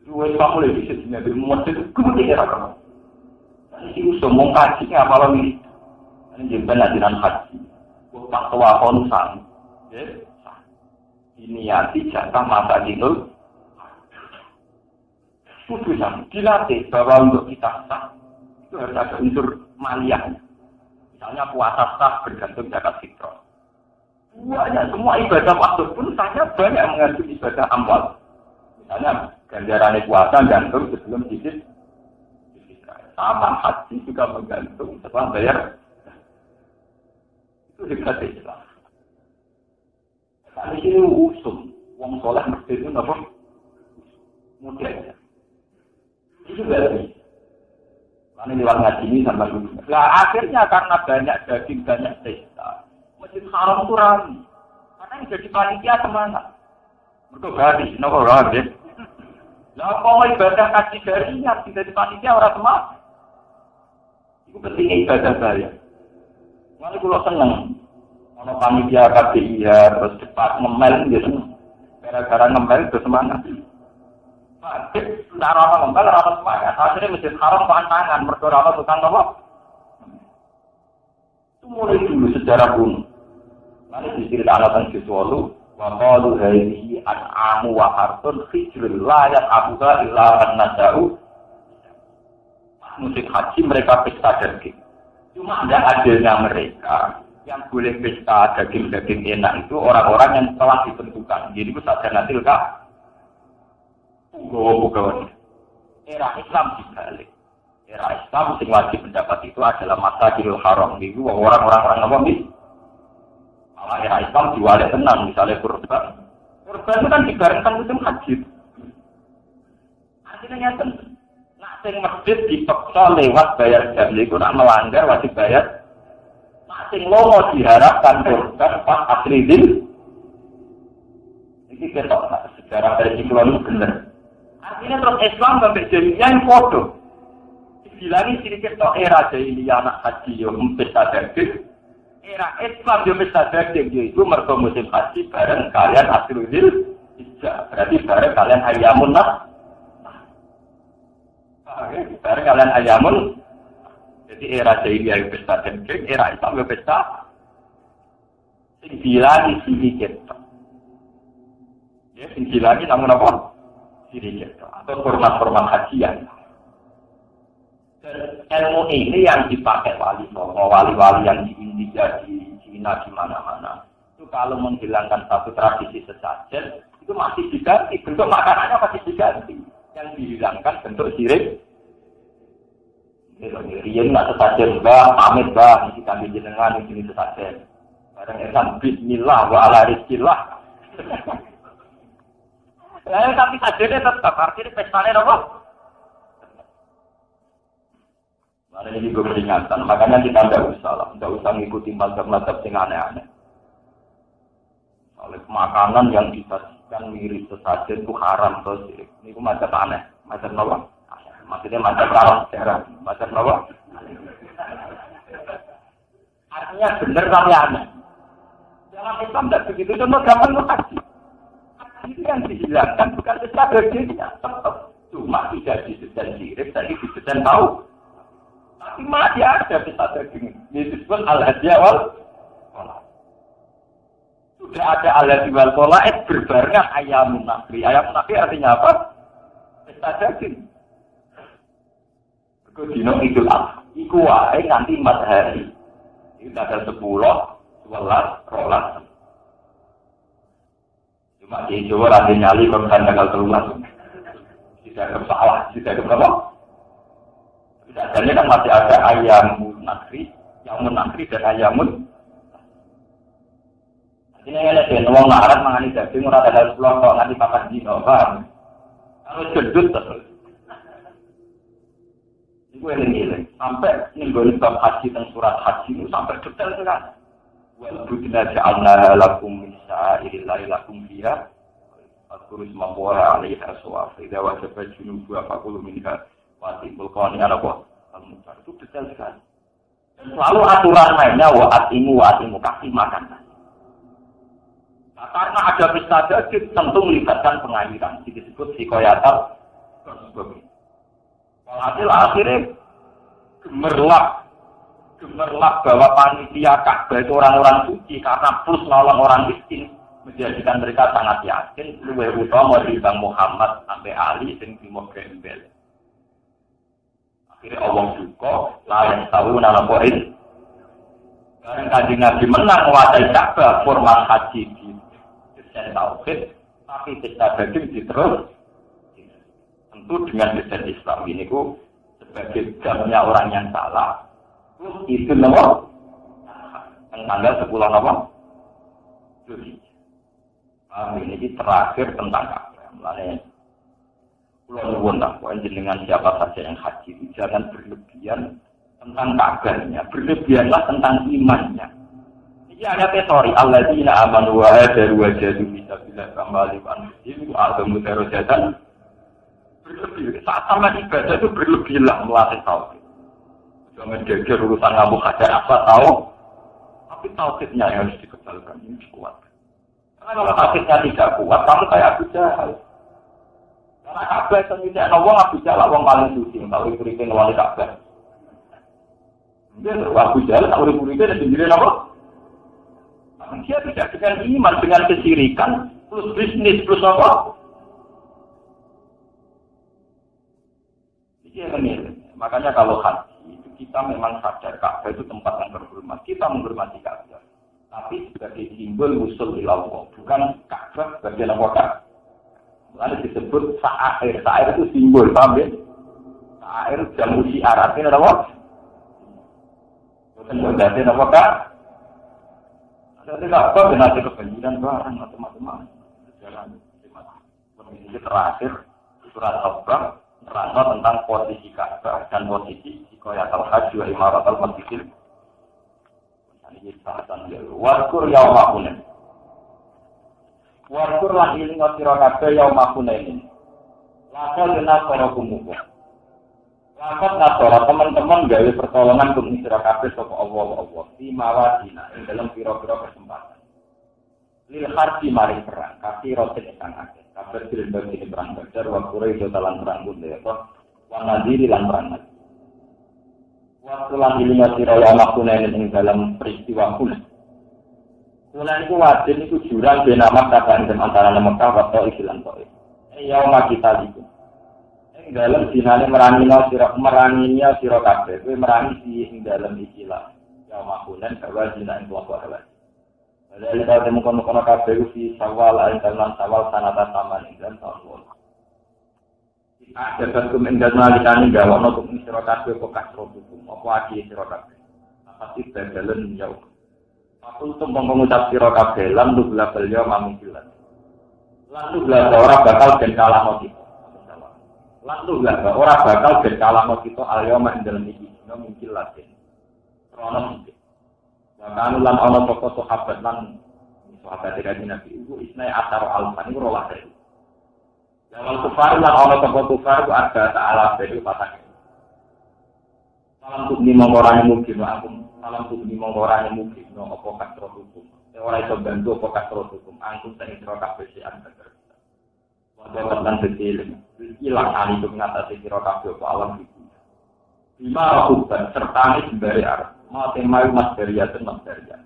Itu Islam boleh bisa jadi muat itu kemudian apa? Ini semua kajinya malam ini. Ini juga najiran haji. Bukan tua konsan. Ini arti jatah masa dinul putusan dilatih bahwa untuk kita sah itu harus ada unsur maliyahnya. Misalnya puasa sah bergantung zakat fitrah. Banyak semua ibadah waktu pun sahnya banyak mengandung ibadah amal. Misalnya ganjaran puasa gantung sebelum disit. Sama haji juga menggantung setelah bayar. Itu dekat Islam. Ini sini usum, wong soleh mesti itu apa? Mudah. Itu berarti. Karena lewat ngaji ini sama dulu. Nah akhirnya karena banyak daging banyak pesta, Masjid Haram itu ramai. Karena yang jadi panitia semangat. Betul garis, nopo garis. Lah kalau ibadah kaji garisnya tidak di panitia orang semangat. Itu pentingnya ibadah saya. Mana kalau seneng. Kalau panitia KPIH terus cepat ngemel gitu, gara-gara ngemel itu semangat. Tapi cara ngemel orang semangat, akhirnya Masjid Haram pantangan, berdorong tukang apa? Itu mulai dulu sejarah kuno. Nanti diceritakan tentang Jiswalu, wa qalu hadhihi an'amu wa harsun khijrul la ya'buha illa an-nasa'u. Musim haji mereka pesta daging. Cuma ada adilnya mereka. Yang boleh pesta daging-daging enak itu orang-orang yang telah ditentukan. Jadi itu saja nanti kak. Pegawai. Era Islam dibalik. Era Islam sing wajib mendapat itu adalah Masjidil Haram. Itu orang-orang apa nih? Malah era Islam diwale tenang, misalnya kurban. Kurban itu kan dibarengkan musim haji. Hasilnya nyata. Nak sing masjid dipaksa lewat bayar jam itu nak melanggar wajib bayar. Nak sing lomo diharapkan kurban pas asridil. Ini ketok sejarah dari Islam benar. Artinya terus Islam sampai jadi yang foto. Dibilangi sedikit tok era jahiliyah anak haji yo pesta daging. Era Islam yo pesta daging itu mergo musim haji bareng kalian asrul hijjah. Berarti bareng kalian ayyamun nas. Bareng kalian ayyamun. Jadi era jahiliyah yo pesta daging, era Islam yo pesta. Dibilangi sedikit. Ya, dibilangi namun apa? Sedikit. Atau format-format hajian. Ilmu ini yang dipakai wali-wali yang di India, di Cina, di mana-mana. Itu kalau menghilangkan satu tradisi sesajen, itu masih diganti. Bentuk makanannya masih diganti. Yang dihilangkan bentuk sirik. Rian nggak sesajen, pamit, ini kami jenengan, ini sesajen. Barang esan, bismillah, wa ala rizkillah. Tapi sajennya tetap, artinya pestanya apa? Nah, ini juga peringatan, makanya kita tidak usah mengikuti mazhab-mazhab yang aneh-aneh. Oleh makanan yang disajikan mirip sesajen itu haram terus. Ini itu mazhab aneh, mazhab apa? Maksudnya mazhab kalah sejarah, mazhab apa? Artinya benar tapi aneh. Dalam Islam tidak begitu, contoh gampang itu haji. Haji itu yang dihilangkan bukan sesajennya, tetap cuma tidak disesuaikan sirik, tapi disesuaikan tahu. Tapi masih ada pesta daging. Ini disebut al-hadiah wal kolak. Sudah ada al-hadiah wal kolak, berbarengan ayamun nafri. Ayamun nafri artinya apa? Pesta daging. Kedino Idul Adha. Iku wae nganti 4 hari. Itu ada 10, 12, 13. Cuma di Jawa ada nyali kalau tanggal 13. Tidak ada salah, tidak ada apa? Jadi kan masih ada ayamun nakri, dan ayamun. Ini yang ada uang larat mengani daging, orang ada selokok nanti pakai dino, paham? Kalau gendut terus. Itu yang ini, sampai ninggol bab haji dan surat haji itu sampai detail sekali. Wal budina ja'alna lakum min sa'irillahi lakum fiha. Al-Qur'an mawara alaihi aswaf. Idza wajaba junubu faqulu minha Watimul Qani ala-Qur'an. Itu detail sekali. Dan selalu aturan lainnya wa'atimu kasih makan. Nah, karena ada pesta daging tentu melibatkan pengairan. Disebut sikoyatal. Hasil akhirnya gemerlap bahwa panitia Ka'bah itu orang-orang suci karena plus nolong orang miskin menjadikan mereka sangat yakin luwih utama dibanding Muhammad sampai Ali sing timo gembel. Akhirnya Allah juga lain tahu nama poin. Karena Kanjeng Nabi menang menguasai Ka'bah format haji di desain tauhid, tapi pesta daging diterus. Tentu dengan desain Islam ini ku sebagai gamnya orang yang salah. Itu nomor tanggal 10 nomor. Ini terakhir tentang Ka'bah. Mulanya pulau nuwun tak poin dengan siapa saja yang haji jangan berlebihan tentang Ka'bahnya, berlebihanlah tentang imannya. Ini ada teori alladzina amanu wa hajaru wa jahadu fi sabilillah kambali anfusihim wa adamu darajatan. Berlebih saat sama ibadah itu berlebihlah melatih tauhid. Jangan geger urusan ngamu hajar apa tahu, tapi tauhidnya yang harus dikembalikan ini kuat. Karena kalau tauhidnya tidak kuat, kamu kayak Abu Jahal. Karena Ka'bah itu tidak nawang Abu Jahal, wong paling suci. Kalau itu ngawali Ka'bah. Dia Abu Jahal, kalau itu dan sendiri apa? Dia tidak dengan iman, dengan kesirikan, plus bisnis, plus apa? Ini yang makanya kalau haji itu kita memang sadar Ka'bah itu tempat yang terhormat. Kita menghormati Ka'bah. Tapi sebagai simbol usul ilallah, bukan Ka'bah bagian apa Ka'bah. Lalu disebut sa'air. Sa'air itu simbol, paham ya? Air jamu siar artinya apa? Bukan berarti apa kak? Jadi apa benarnya kebanjiran barang atau macam-macam? Jalan ini terakhir surat Al-Baqarah nerangno tentang posisi Ka'bah dan posisi Qiyamul Hajj wa Imaratul Masjidil. Ini bahasan ya. Waskur yauma hunain. Waskur lan iling sira kabeh yauma hunain. Lakal nasara kumuku. Lakal nasara teman-teman gawe pertolongan kum sira kabeh sapa Allah di mawadina ing dalam pira-pira kesempatan. Lil harbi maring perang, kasih rotin ingkang akeh. Kabar dilembang ini perang Badar, waktu itu dalam perang Bunde, Wanadiri lan perang Nabi. Waktu lan ilinga siraya makunain ing dalam peristiwa Kulen. Kulen itu wadin itu jurang benamak kataan antara Mekah waktu ikilan To'if. Yauma kita itu. Ing dalam dinane meranginya sira kabeh, kowe merangi di ing dalam ikilah. Yauma Kulen bahwa dina ing kelompok awal. Jadi kita temukan kabeh di Syawal ayat dalam Syawal sanata taman dan tahun lalu. Ada hukum enggak nalikane gawono hukum sira kabeh bekas hukum apa aki sira kabeh. Apa sih dalan jauh. Aku tuh mengucap sira kabeh lan dubla beliau mamungkilan. Lan dubla ora bakal den kalahno kita. Lan dubla ora bakal den kalahno kita alyoma ing dalem iki mungkin laten. Krono Bahkan lan ana tokoh sahabat lan sahabat dari Nabi itu isnai asar alfan itu rolah dari. Yang kufar lan ana tokoh kufar itu ada ta'ala dari patah. Salam tuh lima orang yang mungkin aku salam tuh lima orang yang mungkin no apa kasro hukum. Ora iso bantu apa kasro hukum. Angkut sing sira kabeh sing ana. Wadah lan detail ilang ali itu ngatasi sira kabeh apa alam iki. Lima hukum serta sembari arep. Mate mai mas deriyatun mas deriyat.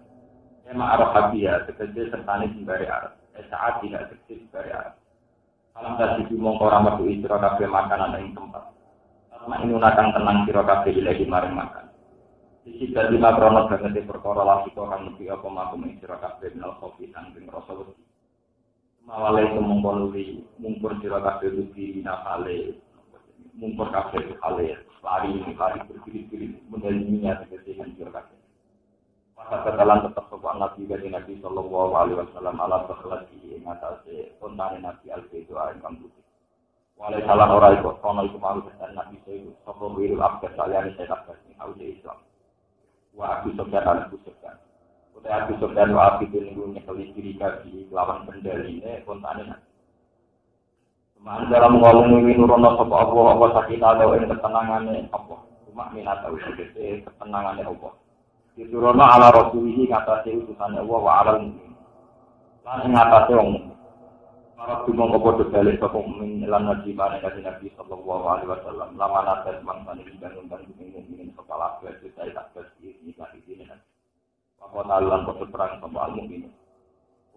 Ema arah habia sekejap sertane sembari arah. Saat tidak sekejap sembari arah. Alam tadi mongko ora metu sira kabeh makanan ing tempat. Karena ini akan tenang sira kabeh ilahi maring makan. Sisi dadi makrono banget perkara lagi kok kan lebih apa makum ing sira kabeh nal kopi saking rasa wedi. Mawale mongko luwi mungkur sira kabeh luwi nafale. Mungkur kabeh hale. Lari berdiri menjadinya seperti yang dikatakan. Maka setelah tetap sopan Nabi dari Nabi Sallallahu Alaihi Wasallam ala berlagi mengatasi kontani Nabi Al-Baidoa yang putih. Walai salah orang itu, kalau itu malu besar Nabi Sallallahu Sopo Wirul Abdes alias saya dapat Audi Islam. Wa Abu Sufyan Abu Sufyan. Utai Abu Sufyan wa Abu Tuninggunya kelis diri kaki lawan kendalinya kontani Nabi. Man dalam ngomong ini nurono sapa Allah sakita ada ing ketenangane apa cuma minat tahu segede ketenangane Allah diturono ala rasulihi ngatasi utusane Allah wa ala mukmin lan ngatasi wong para dumong apa balik sapa mukmin lan nabi Nabi sallallahu alaihi wasallam lama nate mangkane bangun mukmin kepala kuwi saya tak pasti iki iki nek apa talan perang sapa mukmin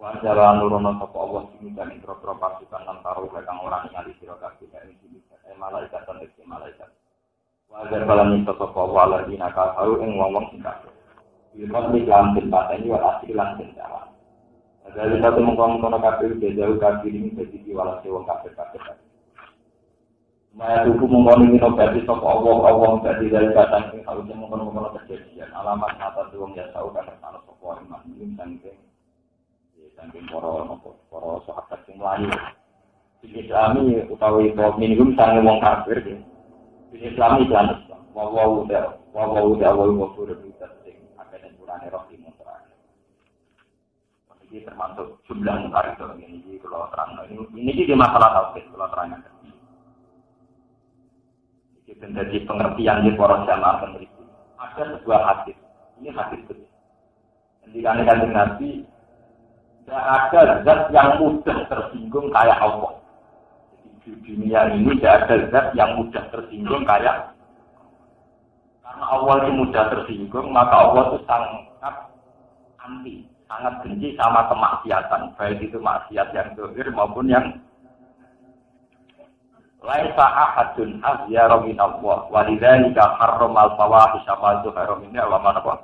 Wajaran nurono sapa Allah sing dan intro-intro pasukan lan karo kang ora ningali sira kabeh ing sini malaikat lan malaikat. Wajar kalan sapa Allah ladina kafaru ing wong sing kafir. Ilmu lan den pateni wa asli lan den jawa. Jadi satu mengkono kabeh jauh kafir ing dadi wala wong kafir-kafir. Maya tuku mengkono ing berarti sapa Allah dadi dari batang ing harus mengkono kejadian alamat atas wong ya tau kan ana sapa iman ing saking para sahabat sing mlayu. Islami utawi kaum minimum sange wong kafir iki. Islami lan wa ghafur sing akeh purane roh di motor. Iki termasuk jumlah mutarik ini iki kalau terang. Ini di masalah tauhid kalau terangkan. Iki menjadi pengertian di para jamaah peneliti. Ada sebuah hadis. Ini hadis betul. Ketika Nabi tidak ada zat yang mudah tersinggung kayak Allah. Di dunia ini tidak ada zat yang mudah tersinggung kayak karena Allah itu mudah tersinggung, maka Allah itu sangat anti, sangat benci sama kemaksiatan, baik itu maksiat yang zahir maupun yang laisa ahadun azyara min Allah wa lidzalika harramal fawahisha ma zuhara minha wa ma nafah.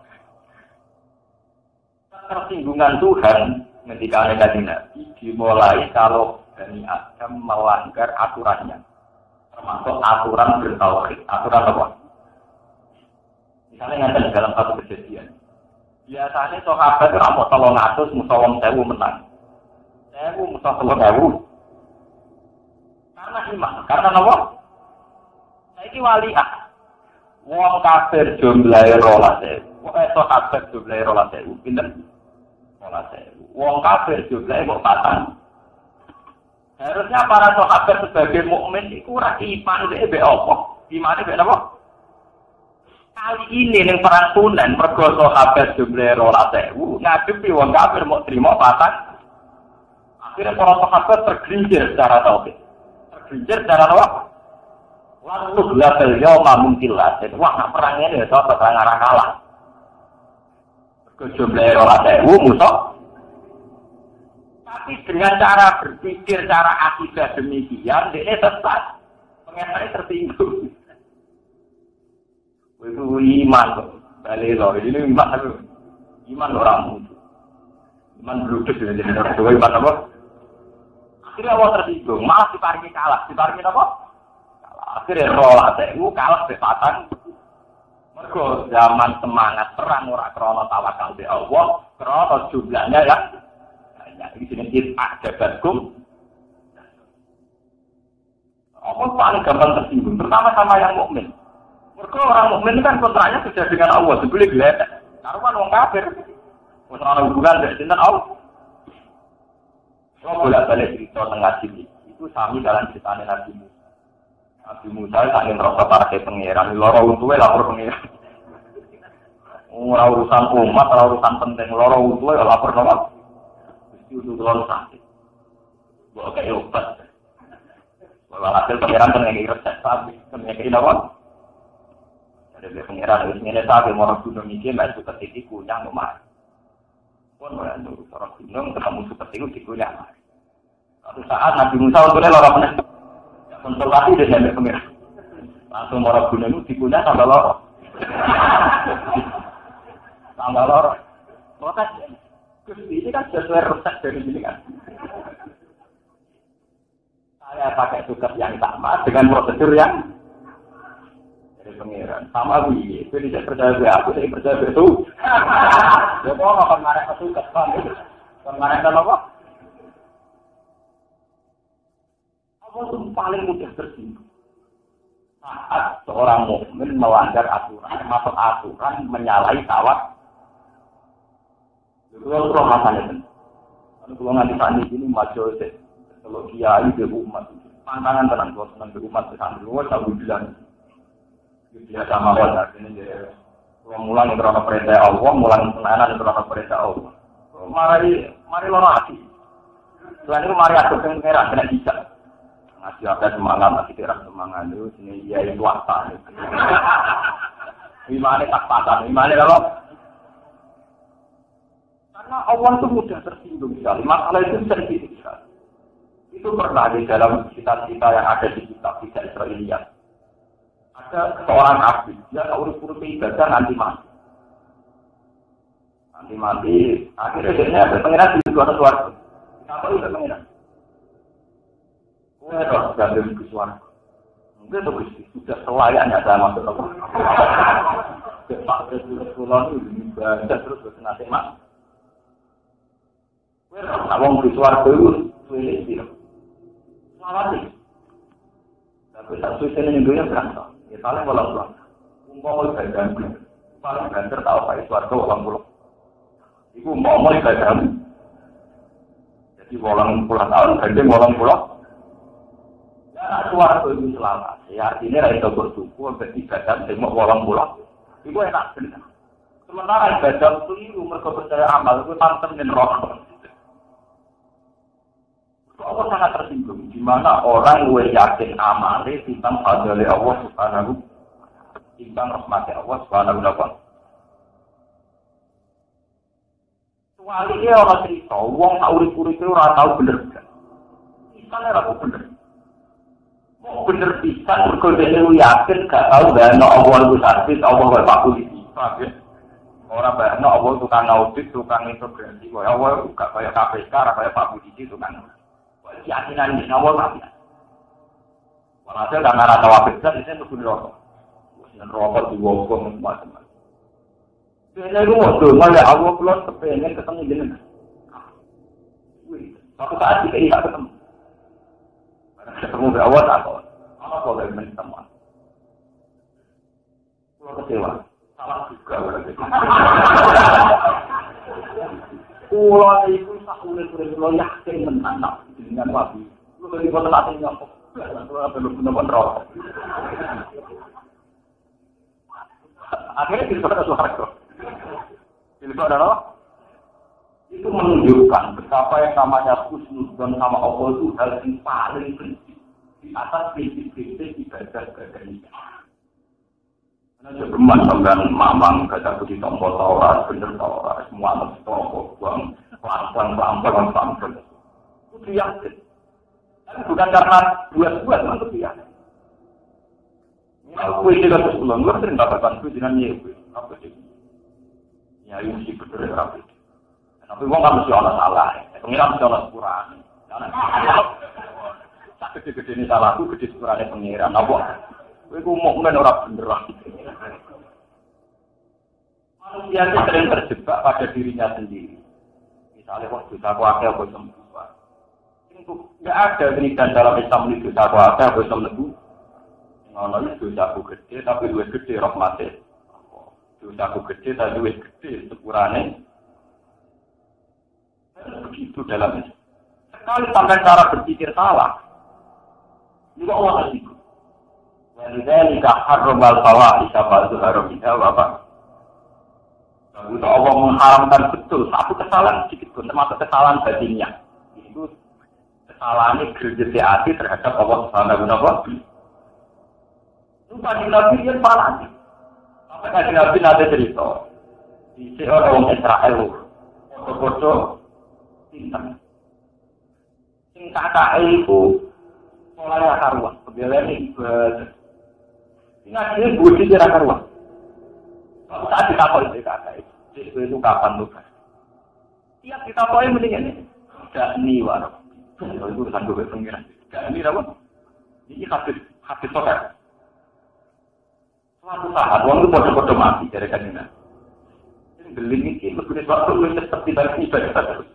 Tersinggungan Tuhan ketika ada Nabi dimulai kalau Bani Adam melanggar aturannya. termasuk aturan bertauhid. Aturan apa? Misalnya ngeten dalam satu kejadian. Biasanya sahabat itu mau 300 musuh wong 1000 menang. 1000 musuh 3000. Karena iman, karena apa? Saiki waliah. Wong kafir jumlahe 12.000. Sahabat jumlahe 12.000. Pinten? 12.000. Wong kafir jumlahe kok 4. Harusnya para sahabat sebagai mukmin itu ora iman dhek mbek apa? Imane mbek apa? Kali ini ning perang Tunen mergo sahabat jumlahe 12.000 ngadepi wong kafir mau terima 4. Akhirnya para sahabat tergelincir secara tauhid. Tergelincir secara apa? Lalu label yauma mungkilah. Wah, nak perang ini ya perang arah kalah. Mergo jumlahe 12.000 musuh. Tapi dengan cara berpikir, cara akidah demikian, dia sesat. Pengennya tertinggung. Itu iman kok. Balik loh, ini iman orang muda. Iman berudus ya, jadi orang tua iman apa? Akhirnya Allah tersinggung, malah diparingi kalah. Diparingi apa? Kalah. Akhirnya rolah tewu kalah bepatan. Mergo zaman semangat perang ora krana tawakal be Allah, krana jumlahnya ya. Di sini kita jabatkum. Apa paling gampang tersinggung? Pertama sama yang mukmin. Mereka orang mukmin kan kontraknya sudah dengan Allah. Sebelum geletek. Karuan orang kafir. Orang hubungan dengan Allah. Kalau bolak-balik cerita tengah sini, itu sami dalam ceritanya Nabi Musa. Nabi Musa tak ingin rasa partai pengeran. Loro utuhnya lapor pengeran. Orang urusan umat, orang urusan penting. Loro utuhnya lapor nomor. Itu terlalu sakit. Bawa kayak obat. Bawa hasil pengiran kan yang resep sapi. Kan yang kira apa? Ada pengiran harus nilai sapi. Orang gunung ini masuk ke titik kunyang rumah. Pun orang gunung ketemu seperti itu di kunyang. Suatu saat Nabi Musa untungnya lorong menang. Konsultasi dia sampai pengiran. Langsung orang gunung itu di kunyang tambah lorong. Tambah lorong. Makasih. Ini kan sesuai resep dari sini kan. Saya pakai tugas yang sama dengan prosedur yang dari pengiran. Sama begini. Jadi saya percaya aku, saya percaya itu. Ya kok nggak kemarin tugas kan? Kemarin kan apa? Apa itu paling mudah tersinggung? Saat seorang mukmin melanggar aturan, masuk aturan menyalahi tawak. Kalau rasanya kan, kalau nanti tani ini maju deh, kalau kiai di umat, pantangan tenang, kalau tenang di umat kesana luar, tahu bilang, dia sama wajar, ini dia, kalau mulang yang berapa perintah Allah, mulang tenanan yang berapa perintah Allah, mari lorong hati, selain itu mari aku merah, kena hijab, ngasih apa semangat, ngasih terang semangat itu, sini dia itu apa, gimana tak patah, gimana kalau karena Allah itu mudah tersinggung sekali. Masalah itu sensitif sekali. Itu pernah di dalam cita-cita yang ada di kitab Kisah Israiliyat. Ada seorang abdi, dia urus-urus ibadah nanti mati. Nanti mati, akhirnya dia ada pengiran di suara suara. Kenapa itu pengiran? Gue harus gabung di suara. Mungkin itu sudah selayaknya saya masuk ke sana. Pak Kesulon itu ibadah terus nanti mati. Nah, wong di suara itu sulit sih. Salati. Tapi tak sulit ini juga berangkat. Ya paling bolang-bolang. Umpama ibadah. Paling banter tahu Pak suara bolang-bolang. Iku umpama ibadah. Jadi bolang-bolang tahun gandeng bolang-bolang. Ya suara itu selamat. Ya artinya itu bersyukur beribadah semua bolang-bolang. Iku enak benar. Sementara ibadah itu mereka percaya amal itu tanten dan roh. Allah sangat tersinggung, di mana orang luwih yakin amale timbang fadhole Allah Subhanahu timbang rahmate Allah Subhanahu wa taala. Soale iki ora cerita, wong tak urip-uripe ora tau bener. Isane ora bener. Mau bener pisan mergo dhewe yakin gak tau ana Allah iku sarvis, Allah wae Pak Polisi. Ora bayangno Allah tukang audit, tukang integrasi, kaya Allah gak kaya KPK, ora kaya Pak Polisi tukang. Keyakinan ini awal tapi Walhasil karena rata wabit kan isine mlebu neraka. Wong rokok diwongkong macam-macam. Dene ku modho malah Allah kula kepengin ketemu jenengan. Suatu saat kita tidak ketemu. Ketemu ke awal atau apa boleh ketemu. Kalau kecewa, salah juga berarti. Pulau itu sahulir-sahulir lo yakin menanam dengan wabi. Lu bagi kota latih nyokok. Lu belum benar rokok. Akhirnya kita suara. Kita ada itu menunjukkan betapa yang namanya husnuzon sama Allah itu hal yang paling penting di atas prinsip-prinsip ibadah ini. Karena sebelum sampean mamang kata begitu tombol tawar, bener tawar, semua anak toko, buang, pelan-pelan. Itu yakin. Bukan karena buat-buat, itu yakin. Aku ini kata sebelum, gue sering katakan itu dengan nyewe. Apa sih? Ya, ini sih betul rapi. Tapi wong kan mesti ana salah. Pengiran mesti ana sepurane. Sak gede-gede ini salahku, gede sepurane pengiran. Apa? Kowe ku mukmin ora bener. Manusia itu sering terjebak pada dirinya sendiri. Misalnya kok dosaku akeh apa sembuh. Enggak ada pendidikan dalam Islam itu dosaku akeh apa sembuh. Ngono iki dosaku gede tapi luwih gede rahmate. Dosaku gede tapi luwih gede sepurane. Begitu dalamnya. Sekali sampai cara berpikir salah, juga Allah itu. Jadi nikah harromal bawah isabal itu haromida apa? Lalu Allah mengharamkan betul satu kesalahan sedikit pun termasuk kesalahan batinnya. Itu kesalahan gerjeti hati terhadap Allah Subhanahu wa Taala. Itu tadi Nabi yang salah. Sampai tadi Nabi ada cerita. Di orang Israel, foto-foto. Sing kakak itu mulai karuan, kebetulan ibadah. Ingat dia budi kira karuan. Kalau saat ditakoi itu kakak itu kapan tuh? Tiap ditakoi mendingan ini. Gak niwar. Itu urusan gue pengiran. Gak niwar apa? Ini hadis sokak. Suatu saat, orang itu bodoh-bodoh mati dari kanina. Ini geling ini, lebih waktu lebih cepat dibanding ibadah.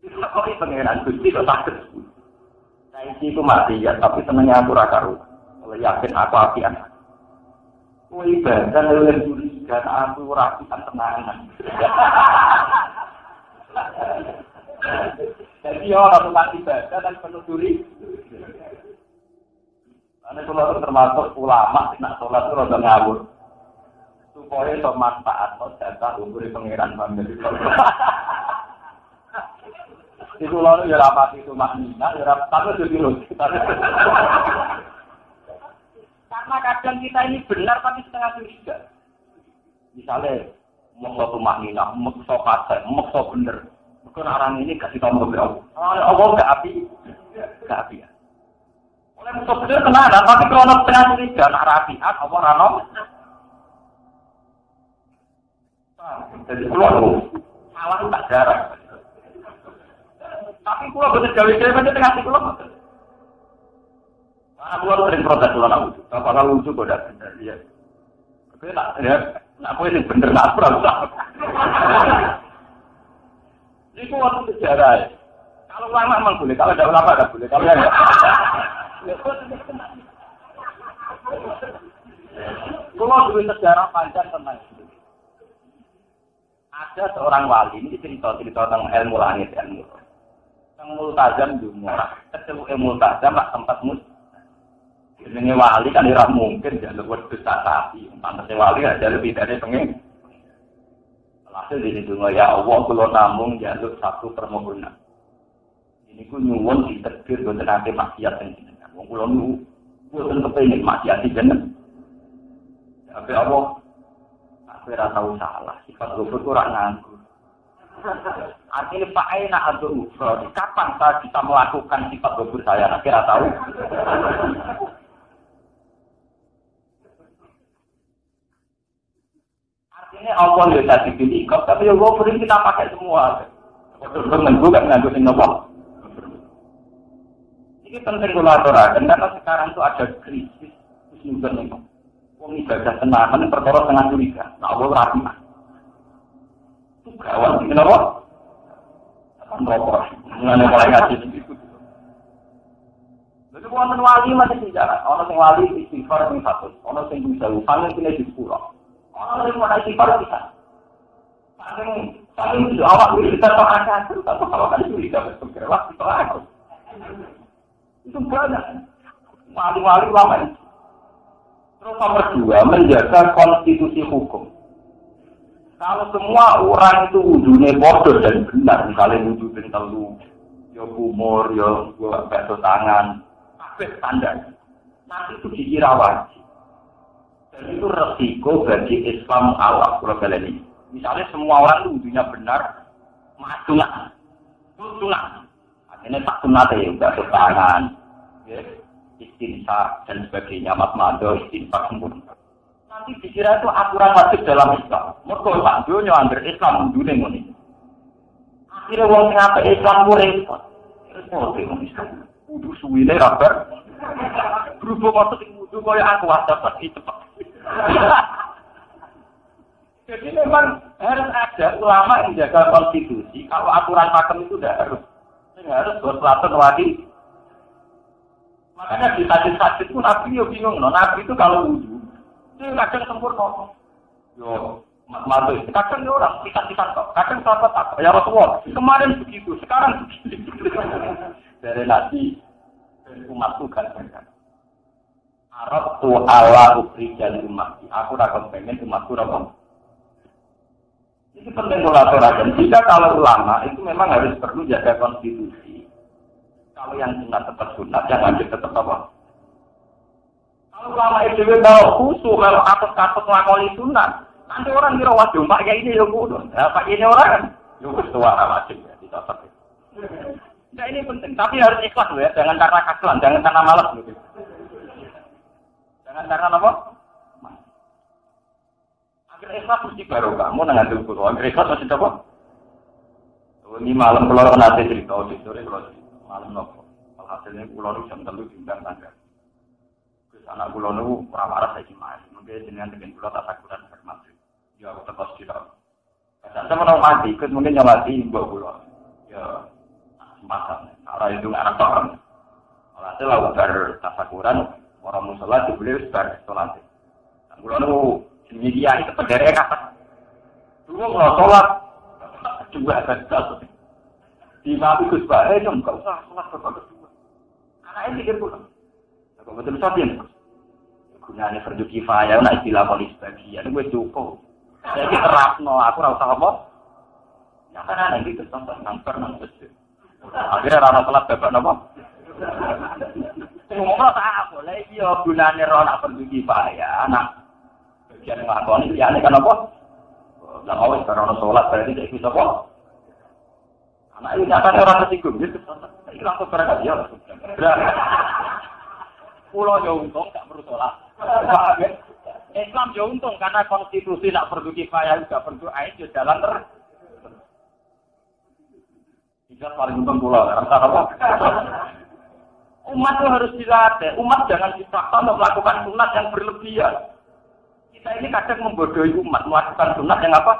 Kok ini pengenan Gusti kok sakit. Saya itu mati ya, tapi senangnya aku rakaru. Kalau yakin aku apian. Kau ibadah oleh duri dan aku rapian tenangan. Jadi orang mati ibadah dan penuh duri. Karena kalau termasuk ulama, nak sholat itu rada ngawur. Supaya untuk manfaat, data umur pengenan family. Itu lalu ya rapat itu maknina, ya rapat itu dulu. Karena kadang kita ini benar tapi setengah curiga. Misalnya, maksud maknina, maksud pasal, maksud benar. Bukan orang ini kasih tahu ke Allah. Allah nggak api, nggak api ya. Oleh maksud benar kenalan, tapi kalau setengah curiga, nak rapiat, apa rano? Jadi kalau salah itu tak jarang. Tapi kalau betul gawe-gawe aja tengah sih kalau. Aku sering protes kalau aku. Kalau lucu kok tidak benar dia. Tapi nak aku ini bener nak perasa. Ini waktu sejarah. Kalau lama memang boleh, kalau tidak lama tidak boleh. Kalau ya. Kalau dulu sejarah panjang tentang itu. Ada seorang wali ini cerita tentang ilmu langit ilmu. Multazam dumurah, ketemu multazam lah tempat mus. Ini wali kan tidak mungkin dia lebih besar tapi, pantasnya wali ada lebih dari pengen. Hasil di situ ya Allah kalau namun jalur satu permohonan. Ini ku nyuwun ditegur buat nanti maksiat yang jenengan. Wong kula nu boten kepengin maksiat jenengan. Tapi Allah aku ora tahu salah, sifat luput ora nganggur. Artinya Pak Aina atau kapan saya bisa melakukan sifat gobur saya? Kira tahu. Artinya Allah bisa dipilih, tapi gobur ini kita pakai semua. Betul-betul kan nganggur sing nopo. Ini Ini penting kolaborasi karena sekarang itu ada krisis husnuzon itu. Wong ibadah tenanan perkara tengah curiga. Nah, Allah rahmat. Itu gawat iki napa? Rokok. Mulane mulai ngaji itu. Lalu wonten wali mati sejarah. Ana sing wali istighfar ping 100, ana sing bisa lupa nek kene 10. Ana sing mau istighfar bisa. Paling itu awak kita pakai itu, tapi kalau kan curiga betul waktu itu aku. Itu banyak. Wali-wali lama itu. Terus nomor 2, menjaga konstitusi hukum. Kalau semua orang itu wujudnya bodoh dan benar, misalnya wujud yang telu, ya kumur, ya bakso tangan, kabeh standar. Nanti itu dikira wajib. Dan itu resiko bagi Islam Allah kalau kalian ini. Misalnya semua orang itu wujudnya benar, macungan. Akhirnya tak sunat ya, bakso tangan, ya, istinsa dan sebagainya, matmado, istinsa sempurna. Nanti dikira itu aturan wajib dalam Islam. Mereka tak dunia under Islam, dunia ini. Akhirnya orang yang apa Islam itu repot. Repot dengan Islam. Udah suwile rabar. Berhubung waktu itu udah kaya aku dapat itu. Jadi memang harus ada ulama yang jaga konstitusi. Kalau aturan pakem itu tidak harus. Harus buat Platon wajib. Makanya di hadis-hadis pun Nabi yo bingung, Nabi itu kalau wudu, dia kadang sempurna. Yo, malu. Kadang dia orang pisan-pisan kok. Kadang sahabat tak. Ya Rasulullah, kemarin begitu, sekarang begitu. Dari Nabi umat itu kan. Arab tu ala ukrijal umat. Aku tak pengen umatku apa. Ini penting kolaborasi. Jika kalau ulama itu memang harus perlu jaga konstitusi. Kalau yang sunat tetap sunat, yang wajib tetap apa? Kalau ulama itu bawa khusus, kalau atas-atas ngakoni sunat, nanti orang kira wajib, Pak ya ini yang kudu. Nah, Pak ini orang kan, ya suara wajib ya, dicatat. Nah ini penting, tapi harus ikhlas ya, jangan karena kagelan, jangan karena malas gitu. Jangan karena apa? Ikhlas mesti baru kamu nanggapi kulo. Ikhlas mesti apa? Ini malam keluar nanti cerita di sore keluar malam nopo. Hasilnya kulo itu jam 3 diundang tangga. Terus anak kulo itu marah saya gimana? Mungkin dengan kulo tak takutan bermati. Ya aku terus tidak. Sama orang mati, ikut mungkin yang mati ibu kulo. Ya semacam. Arah itu anak orang. Hasil aku bertasakuran orang musola dibeli sebar sholat. Kulo itu media itu pendere kata. Dulu kalau sholat juga ada di Nabi Gus Bae itu enggak usah sholat berbagai dua. Anaknya pikir pula. Kalau betul sapian. Gunanya fardu kifayah, nak istilah polis bagian, gue cukup. Jadi terapno, aku rasa apa? Ya karena nanti itu sampai nampar nampar. Akhirnya rana sholat babak apa? Ngomong tak boleh dia gunanya rana fardu kifayah, anak. Yang melakukan itu ya kan apa? Tidak mau karena sholat berarti tidak bisa apa? Anak ini akan orang tersinggung, dia langsung berangkat dia langsung. Pulau jauh untung tak perlu sholat. Islam jauh untung karena konstitusi tak perlu kifayah juga perlu air jalan terus. Tidak paling untung pulau, rasa apa? Umat itu harus dilatih. Umat jangan dipaksa untuk melakukan sunat yang berlebihan. Kita ini kadang membodohi umat melakukan sunat yang apa?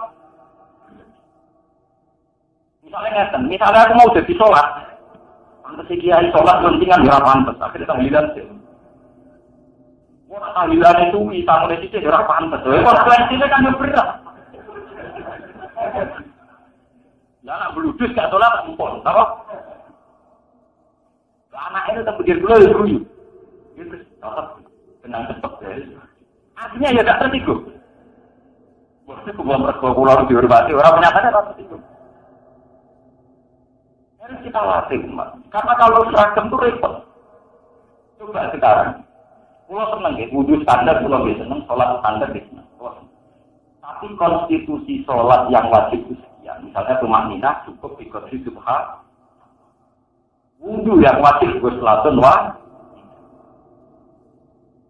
Misalnya aku mau jadi sholat, pantas si kiai sholat pentingan di pantas, akhirnya tahlilan sih. Wah tahlilan itu bisa mulai sih di pantas, konsekuensinya kan yang berat. Ya anak beludus gak sholat empon, apa? Anak itu tak pikir dulu ya dulu, gitu, tenang cepat ya. Artinya ya tidak tertidur. Maksudnya kebuang pulau dihormati, orang menyatakan tidak tertidur. Harus kita latih, Mbak. Karena kalau seragam itu repot. Coba sekarang. Pulau senang ya, wudhu standar, pulau bisa senang, sholat standar bisa senang. Tapi konstitusi sholat yang wajib itu sekian. Misalnya rumah minah cukup ikut subha. Wudhu yang wajib gue selatun wah.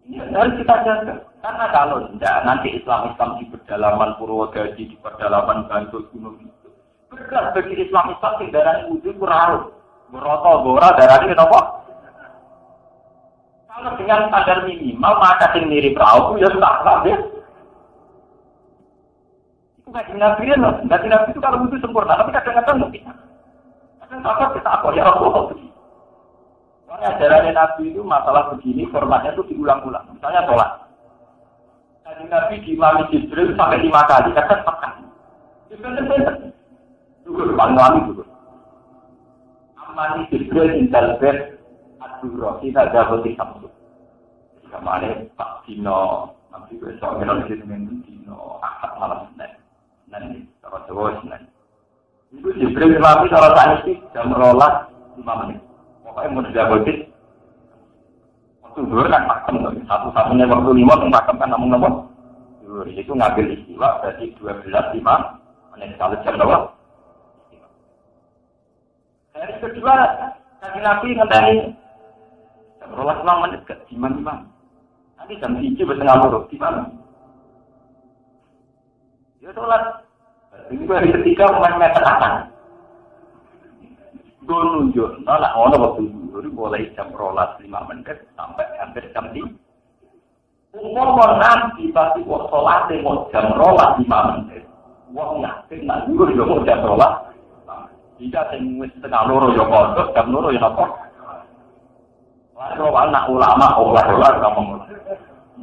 Ini harus kita jaga. Karena kalau tidak, nanti Islam di pedalaman Purwodadi, di pedalaman Bantul Gunung itu. Berat bagi Islam yang darahnya wujud kurang. Beroto, bora, darahnya apa? Kalau dengan standar minimal maka sing mirip perahu ya tak ya. Itu kajian Nabi ya, kajian Nabi itu kalau itu sempurna, tapi kadang-kadang nggak bisa. Kadang-kadang kita apa ya Allah begini. Soalnya ajaran Nabi itu masalah begini, formatnya itu diulang-ulang. Misalnya sholat. Kajian Nabi diimami Jibril sampai 5 kali, kadang 4 kali. Itu benar-benar. Juga bang-bang juga. Amani Jibril indal bed aduro kita dapat disambut. Kemarin Pak Dino nanti besok kita lagi dengan Dino akad malam Senin terus Senin. Itu Jibril lagi kalau tadi sih jam 12 5 menit. Pokoknya mau dapatin. Waktu dulu kan pakem satu-satunya waktu 5 untuk pakem kan namun itu ngambil istilah berarti 12 5 menit kalau jam 2. Hari kedua, kaki Nabi ngenteni rolas 5 menit ke gimana? Nanti jam 3 bertengah loro, di mana? Ya sholat. Ini hari ketiga main meter atas. Gue nunjuk, nolak ngono waktu dulu mulai jam rolas 5 menit sampai hampir jam 3. Umur nanti pasti kok sholatnya mau jam rolas 5 menit. Wah yakin nak gue juga mau jam rolas. Jika sing wis setengah loro ya kodok, jam loro ya napa? Lalu anak ulama olah-olah ngomong.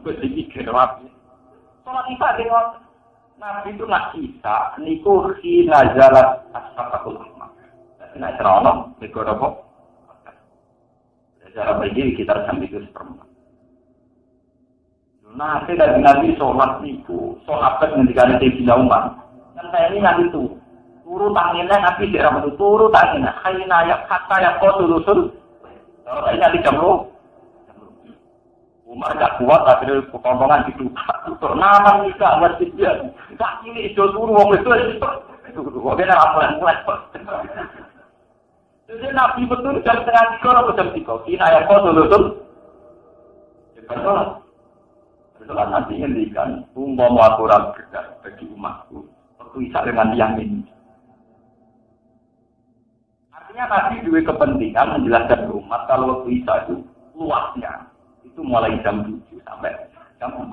Wis dipikir wae. Salat Isya dengan Nabi itu nak Isya niku khina jalat ashabatul rahmah. Nek cerono niku apa? Cara berdiri kita sampai ke seperempat. Nah, saya Nabi sholat niku, sholat ngendikane Sayyidina Umar. Dan saya ini nanti tuh. Turu tanginnya Nabi di ramadhan itu turu tanginnya khayna yak kata yak kosul kalau ini nanti jam lu Umar gak kuat akhirnya kekompongan dibuka tutur nama nikah masjidnya gak ini ijo turu wong itu wabena ramulan jadi Nabi betul jam setengah 3 atau jam 3 khayna yak kosul betul nanti ngendikan umpama aku berkat bagi umatku waktu Isya dengan yang ini. Artinya Nabi juga kepentingan menjelaskan ke umat kalau waktu Isya itu luasnya itu mulai jam 7 sampai jam 4.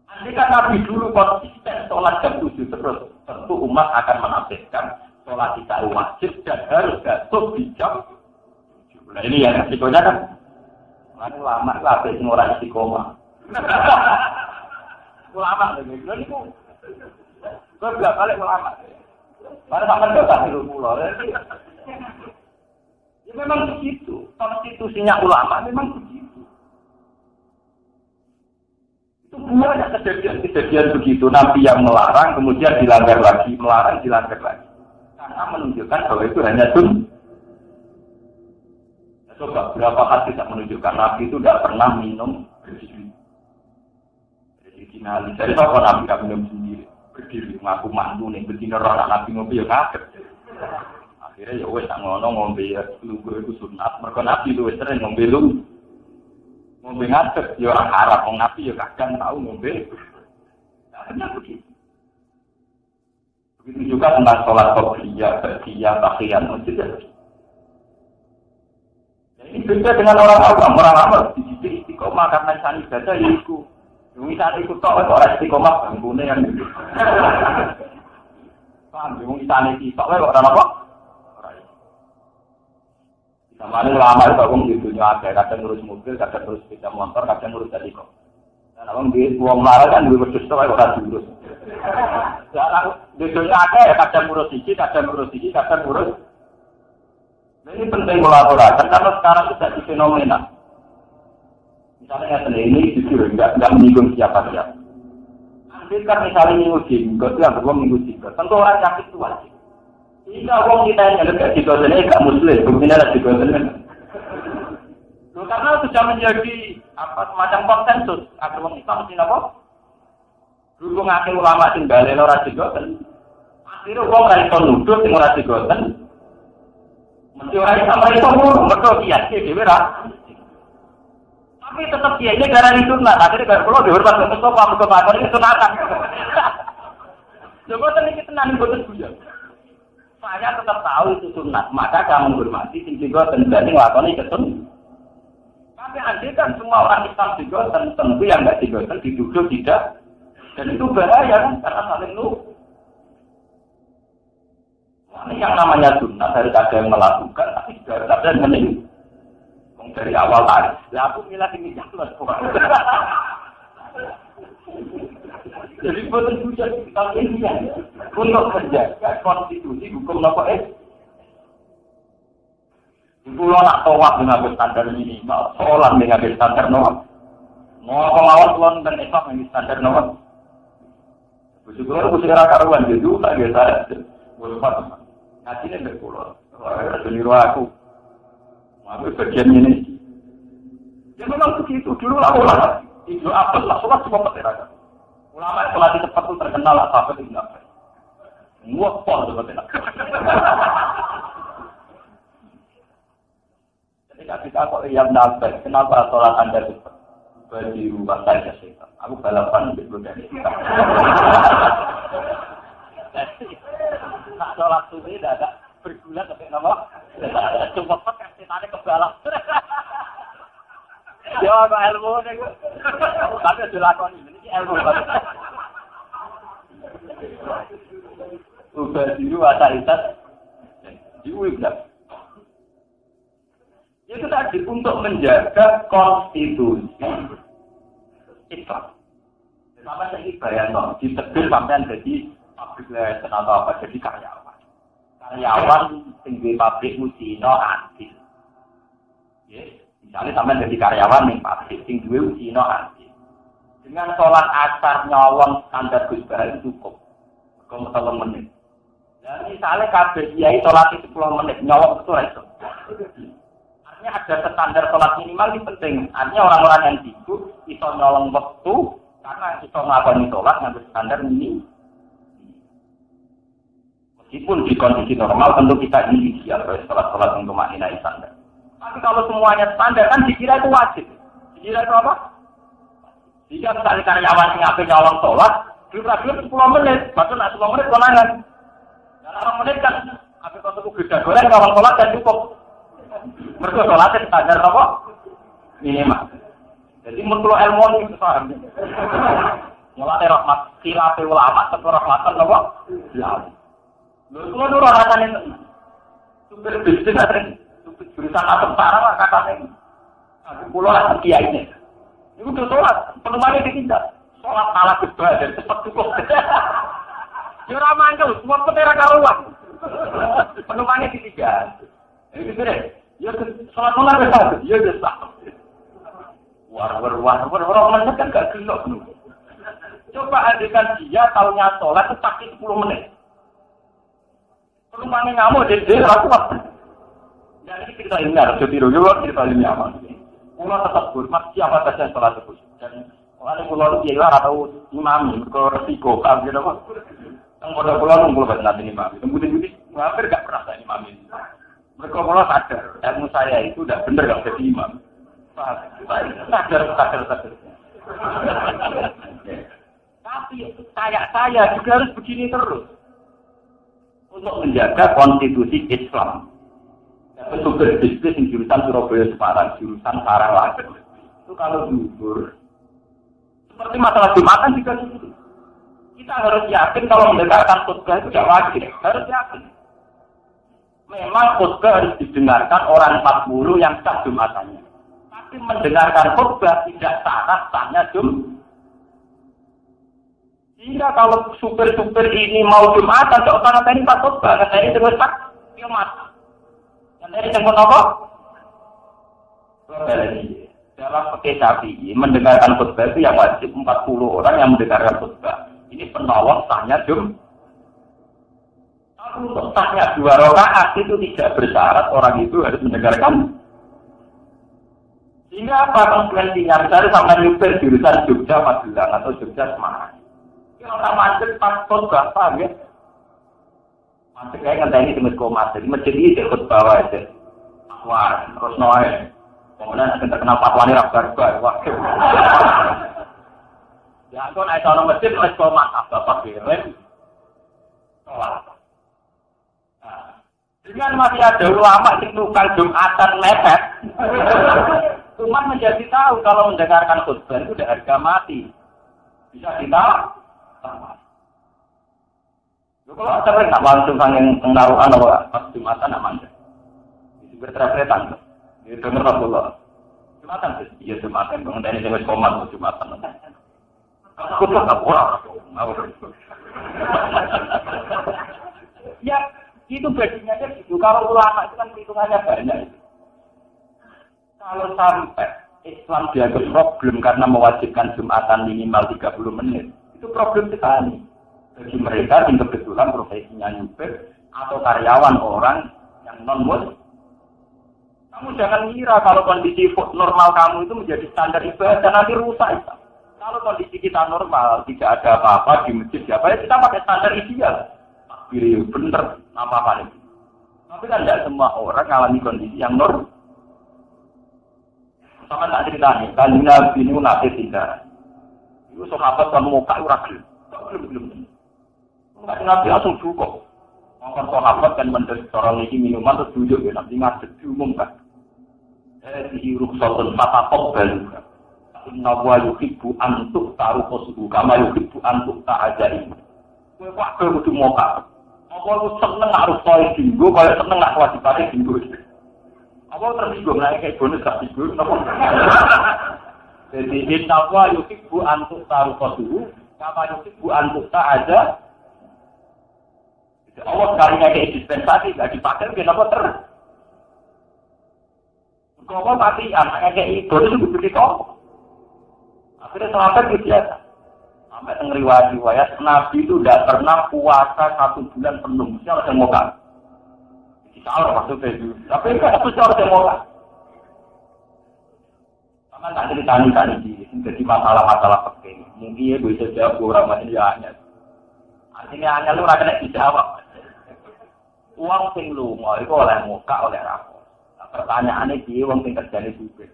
Andai kan Nabi dulu konsisten sholat jam 7 terus, tentu umat akan menafsirkan sholat Isya wajib dan harus jatuh di jam 7. Nah ini ya resikonya kan. Mana lama lah habis ngurang istiqomah. Ulama lagi, lalu itu berapa kali ulama? Mana sama dosa di rumah. Ya memang begitu, konstitusinya ulama memang begitu. Itu banyak kejadian begitu, Nabi yang melarang, kemudian dilanggar lagi, melarang, dilanggar lagi. Karena menunjukkan bahwa itu hanya sun. Ya, coba, berapa hadis yang menunjukkan Nabi itu tidak pernah minum berdiri. Jadi finali, dari apa Nabi tidak minum sendiri? Berdiri, ngaku mandu nih, betina orang Nabi ngopi ya ngaget. Akhirnya ya wes ngono ngombe ya lugu itu sunat. Mergo Nabi luwes sering ngombe lu. Ngombe ngatek ya ora arep wong Nabi ya kadang tahu ngombe. Akhirnya begitu. Begitu juga tentang sholat qobliyah, ba'diyah, tahiyat masjid. Ini beda dengan orang awam di istiqomah karena sani ibadah ya iku. Misalnya ikut tok ora istiqomah banggune yang gitu. Paham, misalnya tok ora apa? Namanya lama itu aku gitu ada kadang ngurus mobil, kadang ngurus sepeda motor, kadang ngurus jadi kok. Dan abang di uang marah kan dulu berdua itu orang diurus. Dan biasanya ada ya kadang ngurus sisi, kadang ngurus sisi, kadang ngurus. Nah, ini penting kolaborasi karena sekarang itu jadi fenomena. Misalnya ini jujur enggak menyinggung siapa-siapa. Nanti kan misalnya minggu jinggot, itu yang belum minggu jinggot. Tentu orang sakit itu wajib. Jika orang kita yang dekat di kawasan ini tidak muslim, buktinya ada di kawasan ini. Karena sudah menjadi semacam konsensus. Agar orang Islam mesti apa? Dulu ngakai ulama sing balen ora digoten. Akhirnya orang ora iso nuduh sing ora digoten. Mesti ora iso ngono, mergo kiai dhewe ra. Tapi tetap kiai garani sunat. Akhirnya kalau kula dihormat ke Mustafa mergo pakon iki sunatan. Lho boten iki tenan boten guyon. Saya tetap tahu itu sunat, maka kamu hormati sing juga berarti nglakoni kesun. Tapi andai kan semua orang Islam digoten, tentu yang nggak digoten dituduh tidak. Dan itu bahaya kan, karena saling nuduh. Ini yang namanya sunnah harus ada yang melakukan, tapi juga harus ada yang meninggal. Dari awal tadi, ya aku milah ini jangan jadi betul juga kita ini untuk menjaga konstitusi hukum nopo Pulau nak tawaf dengan standar minimal, sholat dengan standar nomor. Mau pengawal pulau dan Islam dengan standar nomor. Bersyukur karuan jadi tak biasa. Berlepas, nanti ni berpulau. Jadi aku, aku bagian ini. Ya memang begitu dulu ulama. Itu apa lah sholat cuma masyarakat. Ulama sholat di tempat itu terkenal lah sampai tidak. Nguapol seperti itu. Ketika kok yang nafas, kenapa sholat Anda cepat? Bagi rumah saya setan. Aku balapan untuk dari setan. Nak sholat subuh tidak ada bergulat tapi nama. Cuma pakai setannya kebalap. Ya apa ilmu ni? Tapi dilakoni ini ilmu. Udah dulu ada itat. Diulang. Itu tadi untuk menjaga konstitusi Islam. Sama saya bayang di tegel sampean jadi pabrik lesen atau apa jadi karyawan. Karyawan tinggi pabrik Musino adil. Misalnya sampean jadi karyawan ning pabrik sing duwe Musino adil. Dengan sholat asar nyolong standar Gus Bahar cukup. Kok 3 menit. Dan misalnya kabeh kiai sholat 10 menit nyolong itu iso. Ada standar sholat minimal ini penting. Artinya orang-orang yang sibuk bisa nyolong waktu karena bisa melakukan sholat dengan standar ini. Meskipun di kondisi normal tentu kita ini ideal sholat untuk maknai standar. Tapi kalau semuanya standar kan dikira itu wajib. Dikira itu apa? Jika misalnya karyawan yang ngapain nyolong sholat, belum 10 menit, bahkan 10 menit konangan. Dalam 10 menit kan, habis kalau beda goreng nyolong sholat dan cukup. Mereka sholatnya standar apa? Minimal. Jadi menurut ilmu ini paham. Sholatnya rahmat khilafah ulama atau rahmatan apa? Ya. Lalu rasanya super bisnis ada jurusan atau sarang katanya. Pulau kiai ini. Itu tuh sholat penumpangnya ditindak. Sholat malah kedua dan cepat cukup. Jurah mangkel, semua petera karuan. Penumpangnya ditindak. Itu deh. Ya sholat malam besar, ya besar. War orang kan gak gelok. Coba adegan dia tahunya sholat itu pasti 10 menit. Rumahnya ngamuk, dia rakuat. Jadi kita ingat, jadi juga kita ini aman. Pulau tetap hormat siapa saja yang sholat tersebut. Dan orang pulau itu ya atau imam, ke resiko, kan gitu kok. Yang pulau nunggu bahasa nanti imam. Kemudian hampir gak pernah ada imam ini. Mereka malah sadar, ilmu saya itu udah bener gak jadi imam. Sadar. Tapi saya juga harus begini terus. Untuk menjaga konstitusi Islam. Betul bisnis di jurusan Surabaya Semarang, jurusan Sarang lagi. Itu kalau jujur. Seperti masalah Jumatan juga gitu. Kita harus yakin kalau mendengarkan khutbah itu tidak wajib. Harus yakin. Memang khutbah harus didengarkan orang 40 yang sah Jumatannya. Tapi mendengarkan khutbah tidak sahnya Sehingga kalau supir-supir ini mau Jumatan, tidak usah ngatain pas khutbah. Ngatain terus tak, dia mati. Ngatain jemput apa? Dalam fikih Syafi'i, mendengarkan khutbah itu yang wajib 40 orang yang mendengarkan khutbah. Ini penolong sahnya Untuk sahnya 2 rakaat itu tidak bersyarat orang itu harus mendengarkan. Sehingga apa konsekuensinya? Misalnya sampai nyupir jurusan Jogja Magelang atau Jogja Semarang. Yang orang macet pas khutbah, paham ya? Macet kayak ngerti ini temen komat. Jadi masjid ini ikut bawah aja. Wah, terus noy. Kemudian kita kenal patwani rabar-rabar. Wah. Ya, aku naik tahun masjid, naik komat. Bapak kirim. Wah. Dengan masih ada ulama yang tukang Jumatan mepet. Umat menjadi tahu kalau mendengarkan khutbah itu udah harga mati. Bisa ditawar. Kalau sering tak langsung sangen pengaruhan atau pas Jumatan aman. Itu bertretan. Itu dengar Rasulullah. Jumatan sih, iya Jumatan. Kemudian ini saya komat Jumatan. Aku tuh tak pulang. Ya, itu badinya aja gitu. Kalau ulama itu kan perhitungannya banyak. Kalau sampai Islam dianggap problem karena mewajibkan Jumatan minimal 30 menit, itu problem sekali. Bagi mereka yang kebetulan profesinya nyupir atau karyawan orang yang non-muslim. Kamu jangan kira kalau kondisi normal kamu itu menjadi standar ibadah, nanti rusak itu. Kalau kondisi kita normal, tidak ada apa-apa di masjid, ya kita pakai standar ideal. Takbir bener, apa-apa ini. Tapi kan tidak semua orang mengalami kondisi yang normal. Sama tak cerita nih, kan Nabi ini nanti tidak. Itu sahabat kan mau kayu ragil, belum. Nabi langsung cukup. Mungkin sahabat kan mendesak orang ini minuman terus duduk ya, nanti ngadep diumumkan. Dihirup soal mata top baru. Inna wa yuhibbu antuk taruh kosuhu, kama yuhibbu antuk ta'ajai. Kue wakil kudu moka. Apa itu seneng harus soal dinggo, kalau seneng nak wajibannya dinggo. Apa tersinggung naik kayak bonus tak singgung? Jadi inna wa yuhibbu antuk taruh kosuhu, kama yuhibbu antuk ta'ajai. Allah sekalinya kayak dispensasi, gak dipakai, kenapa terus? Kalau pasti anaknya kayak bonus itu begitu. Akhirnya sahabat itu biasa. Sampai riwayat Nabi itu tidak pernah puasa 1 bulan penuh. Mesti harus yang moga. Kita maksudnya itu. Tapi enggak harus yang moga. Sama tak cerita-cerita ini. Jadi masalah-masalah penting. Mungkin ya bisa jawab orang masih hanya. Artinya hanya lu rakyat kena dijawab. Uang sing lunga itu oleh muka oleh rakyat. Pertanyaannya dia uang sing kerjanya juga.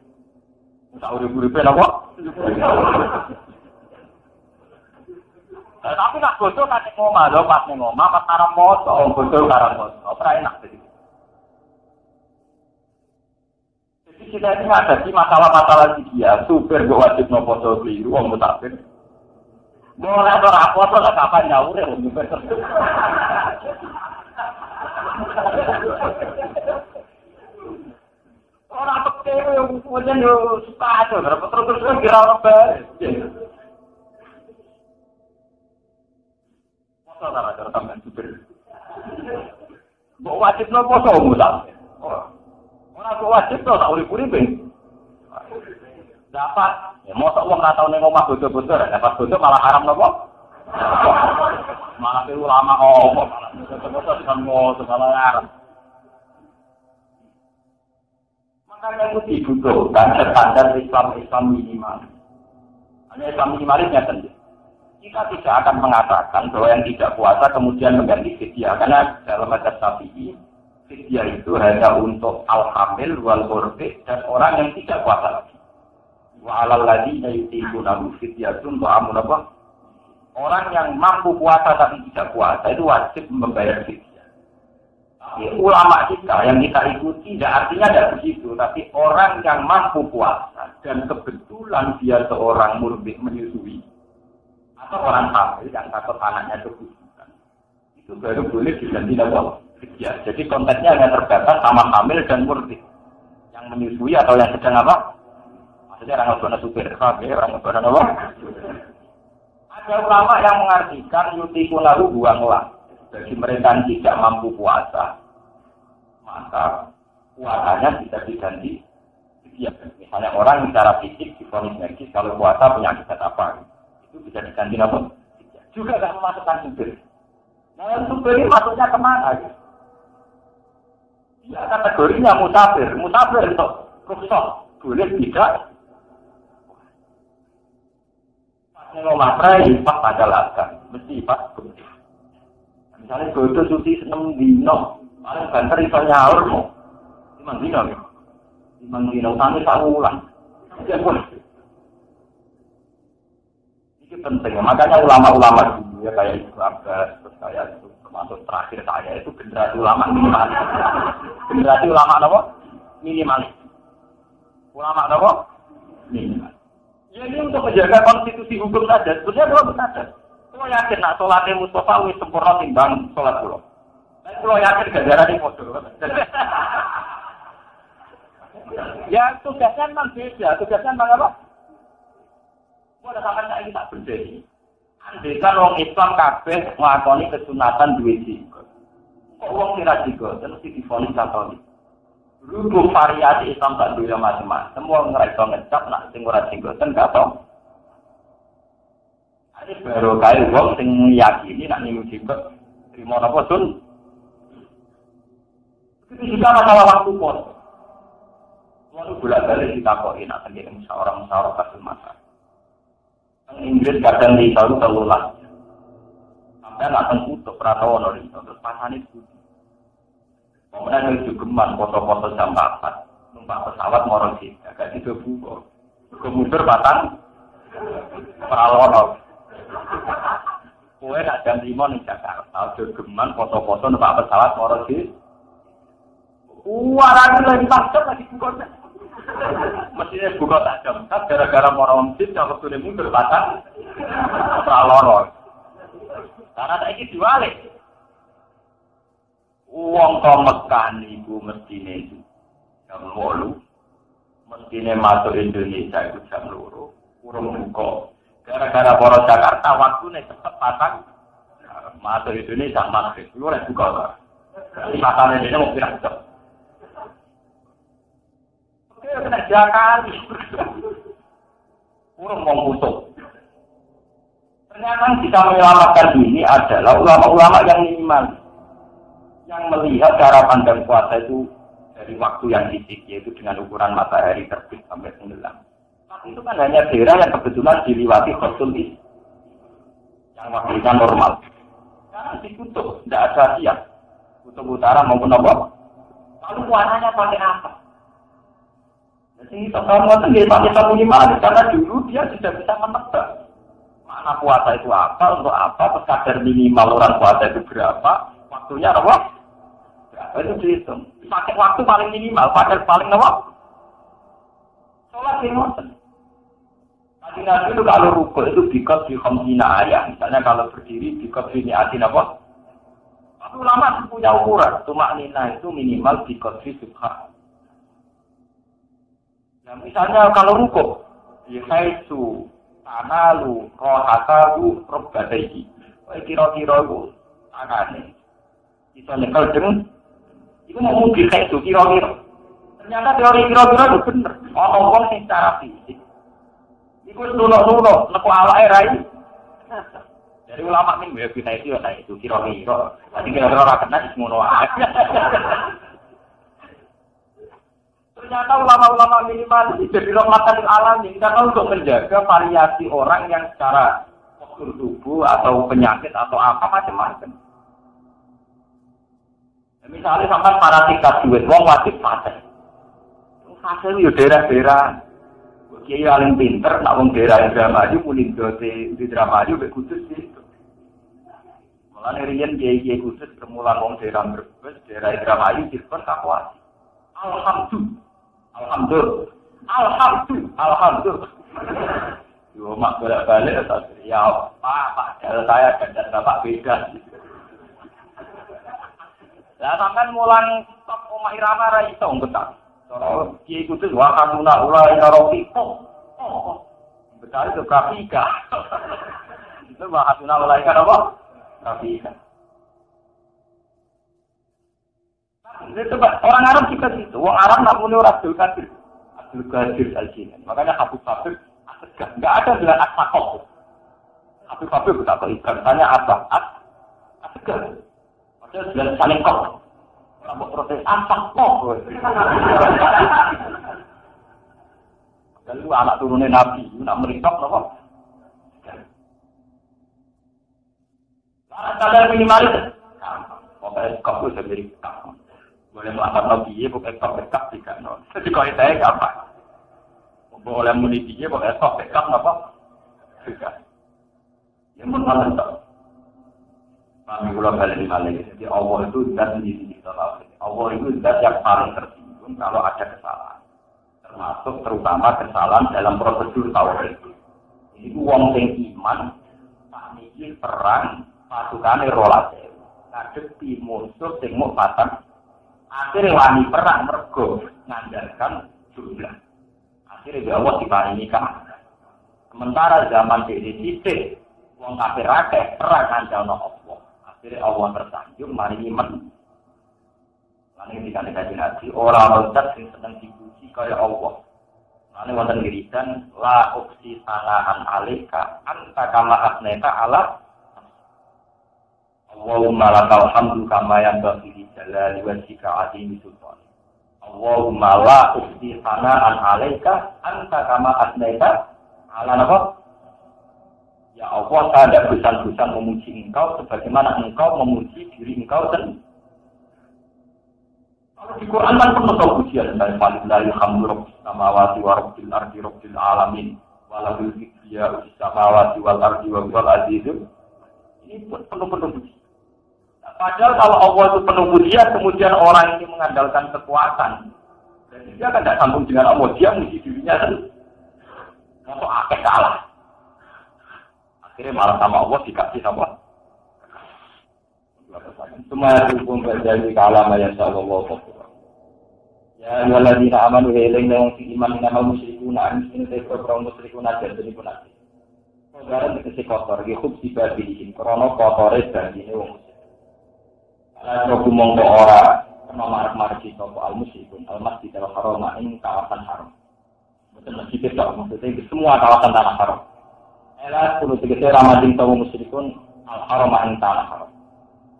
Tak urip-uripe apa? Tapi nak bodoh nanti ngomah, lho pas ngomah, pas karang moto, bodoh karang moto. Ora enak jadi. Jadi kita ini menghadapi masalah-masalah dia, super wajib nopo keliru, wong mutafir. Boleh ora apa-apa lah kapan nyaure wong super. Orang pekeh yang kemudian yo suka aja, terus kira orang baik. Masa tak ada tambahan super. Bawa wajib nopo somu tak? Orang wajib tuh tak urip-urip. Dapat, ya mosok wong ra tau ning omah bodo-bodo, dapat bodo malah haram nopo? Malah ulama malah bodo-bodo kan malah haram. Makanya itu dibutuhkan standar Islam minimal. Hanya Islam minimalnya tentu. Kita tidak akan mengatakan bahwa yang tidak puasa kemudian mengganti fidyah. Karena dalam mazhab Syafi'i, fidyah itu hanya untuk al-hamil, wal-murdi, dan orang yang tidak puasa lagi. Wa alal ladzina yutiqunahu fidyatun ta'amun apa? Orang yang mampu puasa tapi tidak puasa itu wajib membayar fidyah. Ulama kita yang kita ikuti tidak artinya tidak begitu, tapi orang yang mampu puasa dan kebetulan dia seorang murdi menyusui atau orang hamil yang takut anaknya kebutuhan itu baru boleh diganti dalam fidyah. Jadi konteksnya hanya terbatas sama hamil dan murdi yang menyusui atau yang sedang apa? Maksudnya orang ngebona supir, orang ngebona apa? Ada ulama yang mengartikan yutikunahu buanglah. Bagi mereka yang tidak mampu puasa, maka puasanya bisa diganti fidyah. Misalnya orang secara fisik divonis medis kalau puasa penyakit apa, itu bisa diganti apa? Juga tidak memasukkan supir. Nah, supir ini masuknya kemana? Ya kategorinya musafir untuk rukhsah boleh tidak. Pas ngomong prai pas ada lakan, mesti pas boleh. Misalnya bodoh suci seneng dino, paling banter iso nyaur mo. 5 dino ya. 5 dino sampai sak wulan. Ini penting. Makanya ulama-ulama dulu ya kayak Ibnu Abbas, terus kayak itu termasuk terakhir saya itu generasi ulama minimalis. Generasi ulama apa? Minimalis. Ulama apa? Minimal. Ya ini untuk menjaga konstitusi hukum saja. Sebenarnya kalau saja. Kalau yakin nak sholatnya Mustafa wis sempurna timbang sholat pulau. Tapi kalau yakin gara-gara ini bodoh. Ya tugasnya memang beda. Tugasnya memang apa? Mau ada sampai saya tak berdiri. Andaikan orang Islam kabeh nglakoni kesunatan duwe jiko. Kok wong kira jiko terus divonis Katolik. Dulu variasi Islam tak duwe macam-macam. Semua ngerasa ngecap nak sing ora jiko ten gak tau. Ini baru kaya wong sing yakini nak niru jiko trimo napa sun. Itu juga masalah waktu pos. Lalu bolak-balik ditakoki nak sendiri musyawarah kasus masalah. Inggris kadang di tahu telulah. Sampai nak tengkutuk peratawa nori terus pasane putih. Kemudian itu geman foto-foto jam 4 numpak pesawat morong sih, agak itu buko. Kemudian batang peralon. Kue nak jam 5 nih Jakarta, itu geman foto-foto numpak pesawat morong sih. Lagi lagi pasca lagi buko. Mestinya buka tak jam, kan gara-gara morong sip yang waktu ini mundur batang praloro. Karena tak ini diwalik. Uang kau Mekah niku mestinya itu jam 8. Mestinya masuk Indonesia itu jam 2. Urung buka. Gara-gara boros Jakarta waktunya cepat batang masuk Indonesia maghrib. Lu harus buka. Masalahnya ini mau kira cepat. Kena jakali. Urung mau kutuk. Ternyata bisa menyelamatkan ini adalah ulama-ulama yang minimal. Yang melihat cara pandang puasa itu dari waktu yang fisik, yaitu dengan ukuran matahari terbit sampai tenggelam. Tapi itu kan hanya daerah yang kebetulan diliwati khosul yang waktunya normal. Karena dikutuk, tidak ada siap. Kutub utara maupun apa. Lalu warnanya pakai apa? Jadi kamu itu pakai satu minimalis karena dulu dia sudah bisa menebak mana puasa itu apa, untuk apa, kadar minimal orang puasa itu berapa, waktunya apa? Berapa itu dihitung. Pakai waktu paling minimal, pakai paling apa? Sholat di motor. Nabi itu kalau rukuk itu bikot di khamsina ayat, misalnya kalau berdiri bikot di atin apa? Tapi ulama punya ukuran, cuma nina itu minimal bikot di subhan. Nah, misalnya kalau rukuk, yaitu tanalu, rohatalu, robbadaihi. Kira-kira itu tangannya. Bisa nyekel dengan, itu mau mungkin kayak itu, kira-kira. Ternyata teori kira-kira itu benar. Ngomong secara fisik. Itu nuno-nuno, neku awake rai. Dari ulama ini, kita itu kira-kira. Tadi kira-kira rakyatnya ngono aja. Ternyata ulama-ulama minimal jadi rahmatan alam ini karena untuk menjaga variasi orang yang secara postur tubuh atau penyakit atau apa macam-macam. Misalnya sampai para tingkat duit, wong wajib paten. Paten itu daerah-daerah. Kiai paling pinter, nak wong daerah Indramayu, muni di Indramayu, be khusus itu. Malah riyen kiai khusus permulaan wong daerah Brebes, daerah Indramayu dipun kakuati. Alhamdulillah. Yo mak bolak-balik ya Pak, saya dan Bapak beda. Lah sampean mulang top omah irama ra iso betah. Kalau kiai khusus wa kanuna ula ina rofi. Betah itu grafika. Itu bahasuna ula ina apa? Grafika. Orang Arab juga gitu. Orang Arab nak punya Abdul Qadir Al-Jinan. Makanya Habib enggak ada dengan asakok. Habib tak tahu ikan. Tanya apa? Asakok. Maksudnya dengan saling kok. Rambut proses asakok. Lalu anak turunnya Nabi, nak meritok apa? Kadar minimalis. Pokoknya kok itu sendiri kak. Boleh melakukan Nabi, pokoknya kok bekap juga. Jadi kalau saya apa? Boleh muni dia, pokoknya kok bekap apa? Juga. Yang pertama itu. Kami ulang balik lagi. Jadi Allah itu zat sendiri. Allah itu zat yang paling tersinggung kalau ada kesalahan. termasuk terutama kesalahan dalam prosedur tauhid. Ini wong sing iman tak niki perang pasukane rolas ngadepi musuh sing mau patah. Akhirnya wani perang mergo ngandalkan jumlah. Akhirnya Allah diparingi nikah. Sementara zaman titik wong kafir akeh perang ngandalno Allah. Akhirnya Allah tersanjung mari iman. Lan iki dikane Nabi ora loncat sing seneng dipuji kaya Allah. Ane wonten wiridan la uksi sanahan alika anta kama asneta ala Allahumma lakal hamdu kama yanbaghi li jalali wajhika azimi sultan. Allahumma la uksi sanahan alika anta kama asneta ala napa? Ya Allah, saya tidak bosan-bosan memuji engkau sebagaimana engkau memuji diri engkau sendiri. Kalau di Quran kan penuh pujian dari Walillahi hamdu rabbil samawati wa rabbil ardi rabbil alamin walahul kibriya fis samawati wal ardi wa huwal azizul. Ini penuh pujian. Nah, padahal kalau Allah itu penuh pujian, kemudian orang ini mengandalkan kekuatan, berarti dia kan tidak sambung dengan Allah, dia muji dirinya sendiri. Masuk akeh kalah. Akhirnya malah sama Allah dikasih sama. Semua hukum berjadi kalam ayat Allah. Ya waladina amanu heling yang iman nama musyrikuna amin teko kaum musyrikuna jadi pun ada. Saudara dikasih kotor, hukm dibadiin krono kotore bandine wong musyrik. Ala hukum mongko ora marah-marah kita al musyrikun al masjid al haram ing kawasan haram. Betul masjid itu maksudnya semua kawasan tanah haram. Ela kudu tegese ramadhin kaum musyrikun al haram ing tanah haram.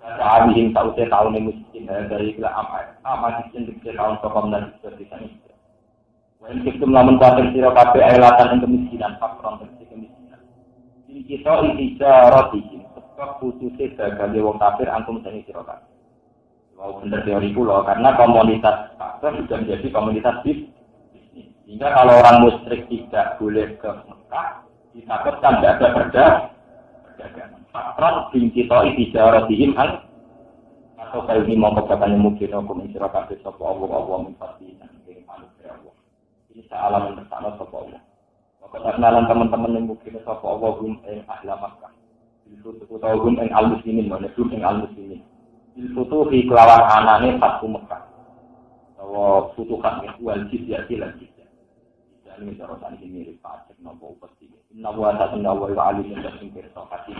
Abihim taute tahun ini miskin dari kila amat miskin dikir tahun sokong dan seperti ini. Wan kita lamun kuatir siro kafe ailatan yang kemiskinan, fakron tersi kemiskinan. Ini kita ikhija rotihim, sebab putusnya sebagai wong kafir antum seni siro kafe. Wow bener teori pulau karena komunitas kafir sudah menjadi komunitas bisnis. Sehingga kalau orang musyrik tidak boleh ke Mekah, ditakutkan tidak ada perdagangan. Fakron bin kita ikhija rotihim hal atau kalau ini mau katakannya mungkin hukum isra kabeh sapa Allah mufati nang kene manusia Allah. Ini salam bersama sapa Allah. Maka kenalan teman-teman yang mungkin sapa Allah gum ahli Makkah. Itu tahu gum al-muslimin mana gum al-muslimin. Itu fi kelawan anane Fathu Mekah. Bahwa futuhan wal jizyah lagi. Jadi misalnya ini mirip pajak nopo upeti. Inna wa ta'ala wa alim yang sing kersa kasih